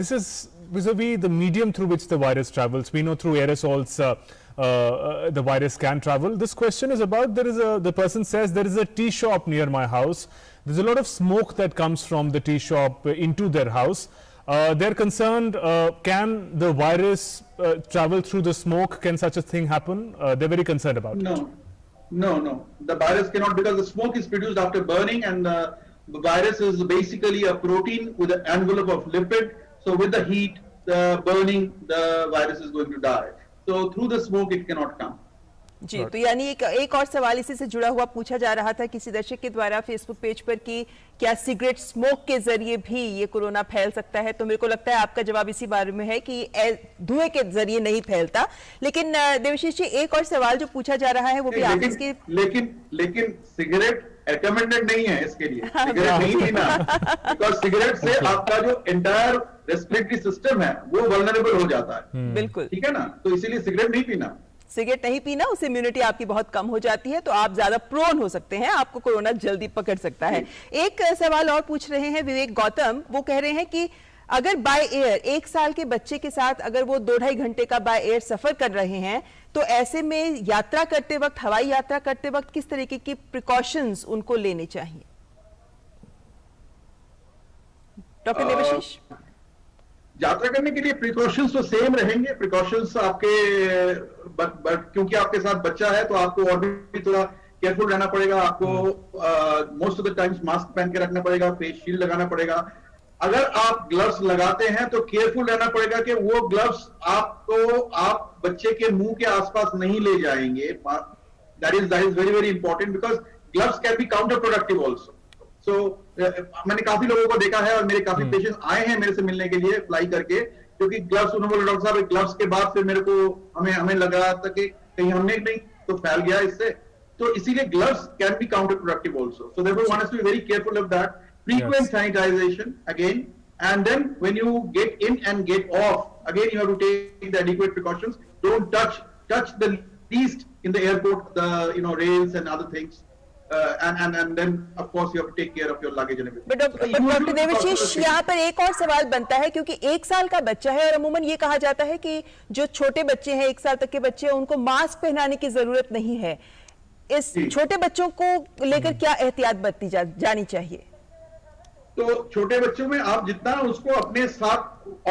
This is vis-a-vis the medium through which the virus travels. We know through aerosols the virus can travel. This question is about, the person says there is a tea shop near my house. There's a lot of smoke that comes from the tea shop into their house. They're concerned, can the virus travel through the smoke? Can such a thing happen? They're very concerned about it. No. The virus cannot, because the smoke is produced after burning, and the virus is basically a protein with an envelope of lipid. So with the heat, the burning, the virus is going to die. So through the smoke it cannot come. जी, तो यानी एक और सवाल इसी से जुड़ा हुआ पूछा जा रहा था किसी दर्शक के द्वारा फेसबुक पेज पर कि क्या सिगरेट स्मोक के जरिए भी ये कोरोना फैल सकता है? तो मेरे को लगता है आपका जवाब इसी बारे में है कि धुएं के जरिए नहीं फैलता। लेकिन देवाशीष जी, एक और सवाल जो पूछा जा रहा है वो भी आप इसके लेकिन सिगरेट रिकमेंडेड नहीं है इसके लिए, सिगरेट नहीं पीना, बिकॉज सिगरेट से आपका जो एंटायर रेस्पिरेटरी सिस्टम है वो वल्नरेबल हो जाता है। बिल्कुल ठीक है ना, तो इसीलिए सिगरेट नहीं पीना। सिगरेट नहीं पीना, उससे इम्यूनिटी आपकी बहुत कम हो जाती है, तो आप ज्यादा प्रोन हो सकते हैं, आपको कोरोना जल्दी पकड़ सकता है। एक सवाल और पूछ रहे हैं विवेक गौतम, वो कह रहे हैं कि अगर बाय एयर 1 साल के बच्चे के साथ अगर वो 2-2.5 घंटे का बाय एयर सफर कर रहे हैं, तो ऐसे में यात्रा करते वक्त, हवाई यात्रा करते वक्त किस तरीके की प्रिकॉशंस उनको लेने चाहिए? डॉक्टर देवाशीष। यात्रा करने के लिए प्रिकॉशंस तो सेम रहेंगे। प्रिकॉशंस आपके क्योंकि आपके साथ बच्चा है तो आपको और भी थोड़ा केयरफुल रहना पड़ेगा। आपको most of the times mask पहन के रखना पड़ेगा, फेस शील्ड लगाना पड़ेगा। अगर आप ग्लव्स लगाते हैं तो केयरफुल रहना पड़ेगा कि वो ग्लव्स आप बच्चे के मुंह के आसपास नहीं ले जाएंगे। That is very very important, because gloves can be counter productive also. So मैंने काफी लोगों को देखा है और मेरे काफी पेशेंट्स आए हैं मेरे से मिलने के लिए फ्लाई करके, क्योंकि ग्लव्स, उन्होंने बोला डॉक्टर साहब ग्लव्स के बाद फिर मेरे को हमें लग रहा था कि कहीं हमने नहीं तो फैल गया इससे, तो इसीलिए gloves can be counter productive also. So therefore one has to be very careful of that. Frequent sanitization again, and then when you get in and get off, again you have to take the adequate precautions. Don't touch the least in the airport, the rails and other things, and then of course you have to take care of your luggage and everything. But doctor Devashish, यहाँ पर एक और सवाल बनता है, क्योंकि 1 साल का बच्चा है और अमूमन ये कहा जाता है कि जो छोटे बच्चे हैं, 1 साल तक के बच्चे हैं, उनको मास्क पहनाने की जरूरत नहीं है। इस छोटे बच्चों को लेकर क्या एहतियात बरती जानी चाहिए? तो छोटे बच्चों में आप जितना उसको अपने साथ,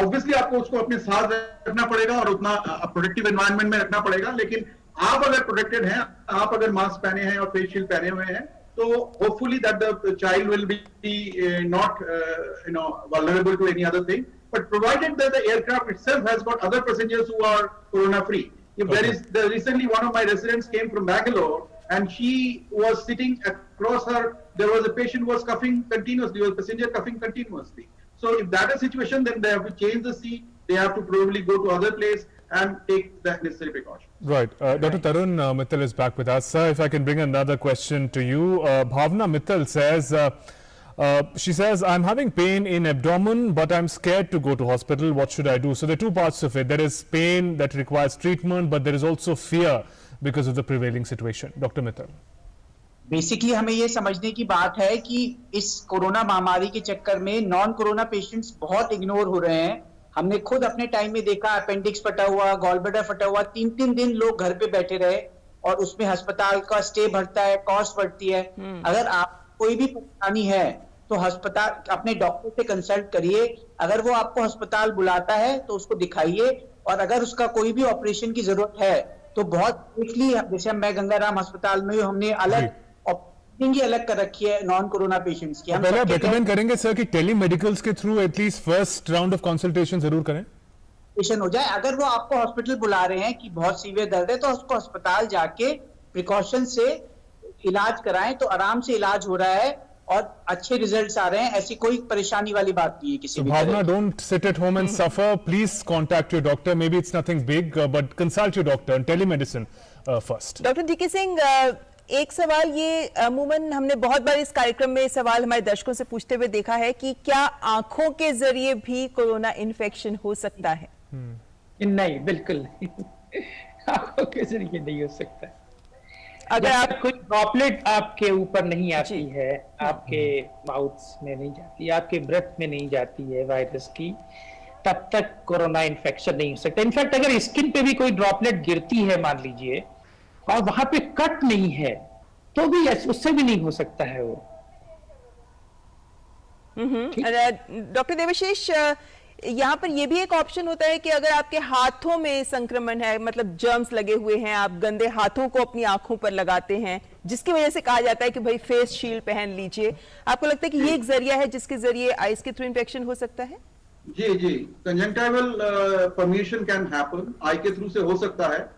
ऑब्वियसली आपको उसको अपने साथ रखना पड़ेगा और उतना प्रोटेक्टिव एनवायरनमेंट में रखना पड़ेगा। लेकिन आप अगर प्रोटेक्टेड हैं, आप अगर मास्क पहने हैं और फेस शील्ड पहने हुए हैं, तो hopefully that the child will be not vulnerable to any other thing, but provided that the aircraft itself has got other passengers who are corona free, If there is, recently one of my residents came from Bangalore and she was sitting across her, there was a patient who was coughing continuously, was a passenger coughing continuously. So if that is a situation, then they have to change the seat, they have to probably go to other place and take the necessary precaution. Right. Dr. Tarun Mittal is back with us. Sir, if I can bring another question to you. Bhavna Mittal says, she says, I'm having pain in abdomen, but I'm scared to go to hospital. What should I do? So there are two parts of it. There is pain that requires treatment, but there is also fear because of the prevailing situation. Dr. Mittal. Basically हमें ये समझने की बात है कि इस कोरोना महामारी के चक्कर में नॉन कोरोना पेशेंट्स बहुत इग्नोर हो रहे हैं। हमने खुद अपने टाइम में देखा, अपेंडिक्स फटा हुआ, गॉल ब्लैडर फटा हुआ, 3-3 दिन लोग घर पे बैठे रहे और उसमें अस्पताल का स्टे बढ़ता है, कॉस्ट बढ़ती है। अगर आप कोई भी परेशानी है तो अस्पताल अपने डॉक्टर से कंसल्ट करिए। अगर वो आपको अस्पताल बुलाता है तो उसको दिखाइए, और अगर उसका कोई भी ऑपरेशन की जरूरत है तो बहुत क्विकली, जैसे मैं गंगाराम अस्पताल में हमने अलग अलग कर रखी है नॉन कोरोना पेशेंट्स की। हम पहले आप रेकमेंड करेंगे सर कि टेली मेडिकल्स के through at least first round of consultation जरूर करें, हो जाए। अगर वो आपको हॉस्पिटल बुला रहे हैं कि बहुत सीवियर दर्द है तो उसको अस्पताल जाके प्रिकॉशन से इलाज कराएं, तो आराम से इलाज हो रहा है और अच्छे रिजल्ट्स आ रहे हैं। ऐसी कोई परेशानी वाली बात नहीं है किसी भी तरह। Bhavna, don't sit at home and suffer, please contact your doctor. Maybe it's nothing big, but consult your doctor and telemedicine first. Doctor DK Singh, एक सवाल ये अमूमन हमने बहुत बार इस कार्यक्रम में सवाल हमारे दर्शकों से पूछते हुए देखा है कि क्या आंखों के जरिए भी कोरोना इन्फेक्शन हो सकता है? नहीं, बिल्कुल नहीं। आंखों के जरिए नहीं हो सकता। अगर आप कोई ड्रॉपलेट आपके ऊपर नहीं आती है, आपके माउथ में नहीं जाती, आपके ब्रेथ में नहीं जाती है वायरस की, तब तक कोरोना इन्फेक्शन नहीं हो सकता। इनफैक्ट अगर स्किन पे भी कोई ड्रॉपलेट गिरती है मान लीजिए और वहां पे कट नहीं है तो भी उससे भी नहीं हो सकता है वो। डॉक्टर देवाशीष, यहाँ पर यह भी एक ऑप्शन होता है कि अगर आपके हाथों में संक्रमण है, मतलब जर्म्स लगे हुए हैं, आप गंदे हाथों को अपनी आंखों पर लगाते हैं, जिसकी वजह से कहा जाता है कि भाई फेस शील्ड पहन लीजिए। आपको लगता है कि ये एक जरिया है जिसके जरिए आइस के थ्रू इन्फेक्शन हो सकता है? जी, कंजंक्टिवल परमेशन कैन हैपन, आई के थ्रू से हो सकता है,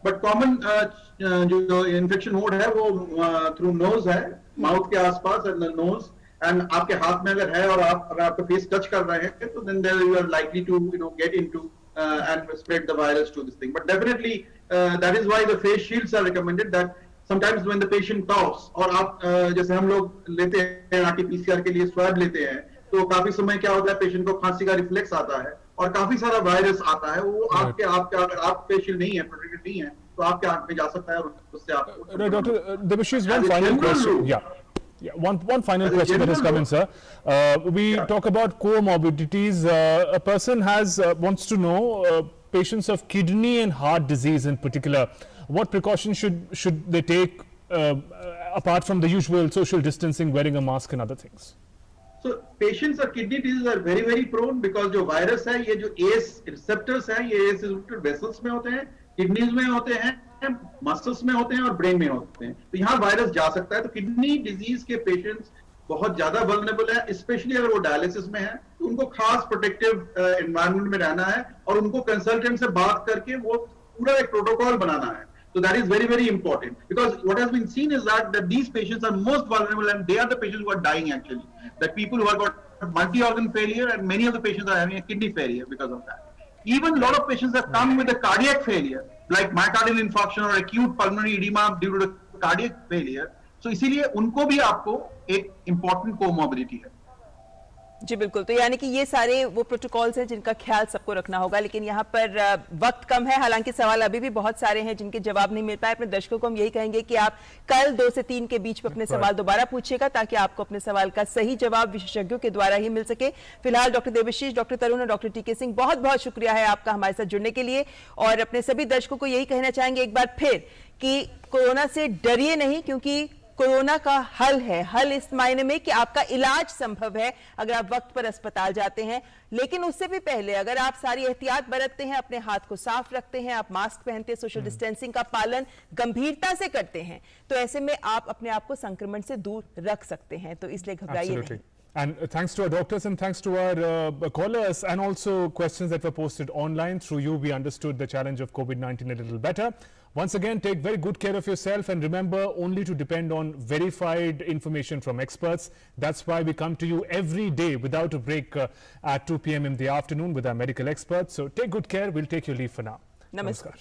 बट कॉमन जो इन्फेक्शन मोड है वो थ्रू नोज है, माउथ के आसपास एंड नोज, एंड आपके हाथ में अगर है और आप अगर आपका फेस टच कर रहे हैं तो then there you are likely to get into and spread the virus to this thing. But definitely that is why the face shields are recommended, that sometimes when the patient coughs, और आप जैसे हम लोग लेते हैं आरटी-पीसीआर के लिए स्वैब लेते हैं, तो काफी समय क्या होता है, पेशेंट को खांसी का रिफ्लेक्स आता है और काफी सारा वायरस आता है, वो आपके अगर आप फेस शील्ड नहीं है, प्रोटेक्टेड नहीं है, तो आपके आंख में जा सकता है और उससे आपको। Dr. Debashish, one final question. One final question that has come in, sir. We talk about comorbidities. A person wants to know, patients of kidney and heart disease in particular, what precautions should they take apart from the usual social distancing, wearing a mask and other things? So patients of kidney disease are very very prone because जो वायरस है, ये जो ACE receptors है, ये ACE receptor vessels में होते हैं, किडनीज में होते हैं, मसल्स में होते हैं और ब्रेन में होते हैं, तो यहाँ वायरस जा सकता है। तो किडनी डिजीज के पेशेंट्स बहुत ज्यादा वल्नरेबल है, स्पेशली अगर वो डायलिसिस में है, तो उनको खास प्रोटेक्टिव एनवायरनमेंट में रहना है और उनको कंसल्टेंट से बात करके वो पूरा एक प्रोटोकॉल बनाना है। So that is very very important, because what has been seen is that these patients are most vulnerable and they are the patients who are dying actually. That people who have got multi-organ failure, and many of the patients are having a kidney failure because of that. Even a lot of patients have come with a cardiac failure, like myocardial infarction or acute pulmonary edema due to cardiac failure. So इसीलिए उनको भी आपको एक important comorbidity है। जी बिल्कुल, तो यानी कि ये सारे वो प्रोटोकॉल्स हैं जिनका ख्याल सबको रखना होगा, लेकिन यहाँ पर वक्त कम है। हालांकि सवाल अभी भी बहुत सारे हैं जिनके जवाब नहीं मिल पाए। अपने दर्शकों को हम यही कहेंगे कि आप कल 2 से 3 के बीच में अपने सवाल दोबारा पूछिएगा, ताकि आपको अपने सवाल का सही जवाब विशेषज्ञों के द्वारा ही मिल सके। फिलहाल डॉक्टर देवाशीष, डॉक्टर तरुण और डॉक्टर टीके सिंह, बहुत बहुत शुक्रिया है आपका हमारे साथ जुड़ने के लिए। और अपने सभी दर्शकों को यही कहना चाहेंगे एक बार फिर कि कोरोना से डरिए नहीं, क्योंकि कोरोना का हल है। हल इस मायने में कि आपका इलाज संभव है अगर आप वक्त पर अस्पताल जाते हैं, लेकिन उससे भी पहले अगर आप सारी एहतियात बरतते हैं, अपने हाथ को साफ रखते हैं, आप मास्क पहनते हैं, सोशल डिस्टेंसिंग का पालन गंभीरता से करते हैं, तो ऐसे में आप अपने आप को संक्रमण से दूर रख सकते हैं। तो इसलिए घबराइए नहीं। And thanks to our doctors and thanks to our callers and also questions that were posted online. Through you, we understood the challenge of COVID-19 a little better. Once again, take very good care of yourself and remember only to depend on verified information from experts. That's why we come to you every day without a break at 2 p.m. in the afternoon with our medical experts. So take good care. We'll take your leave for now. Namaskar.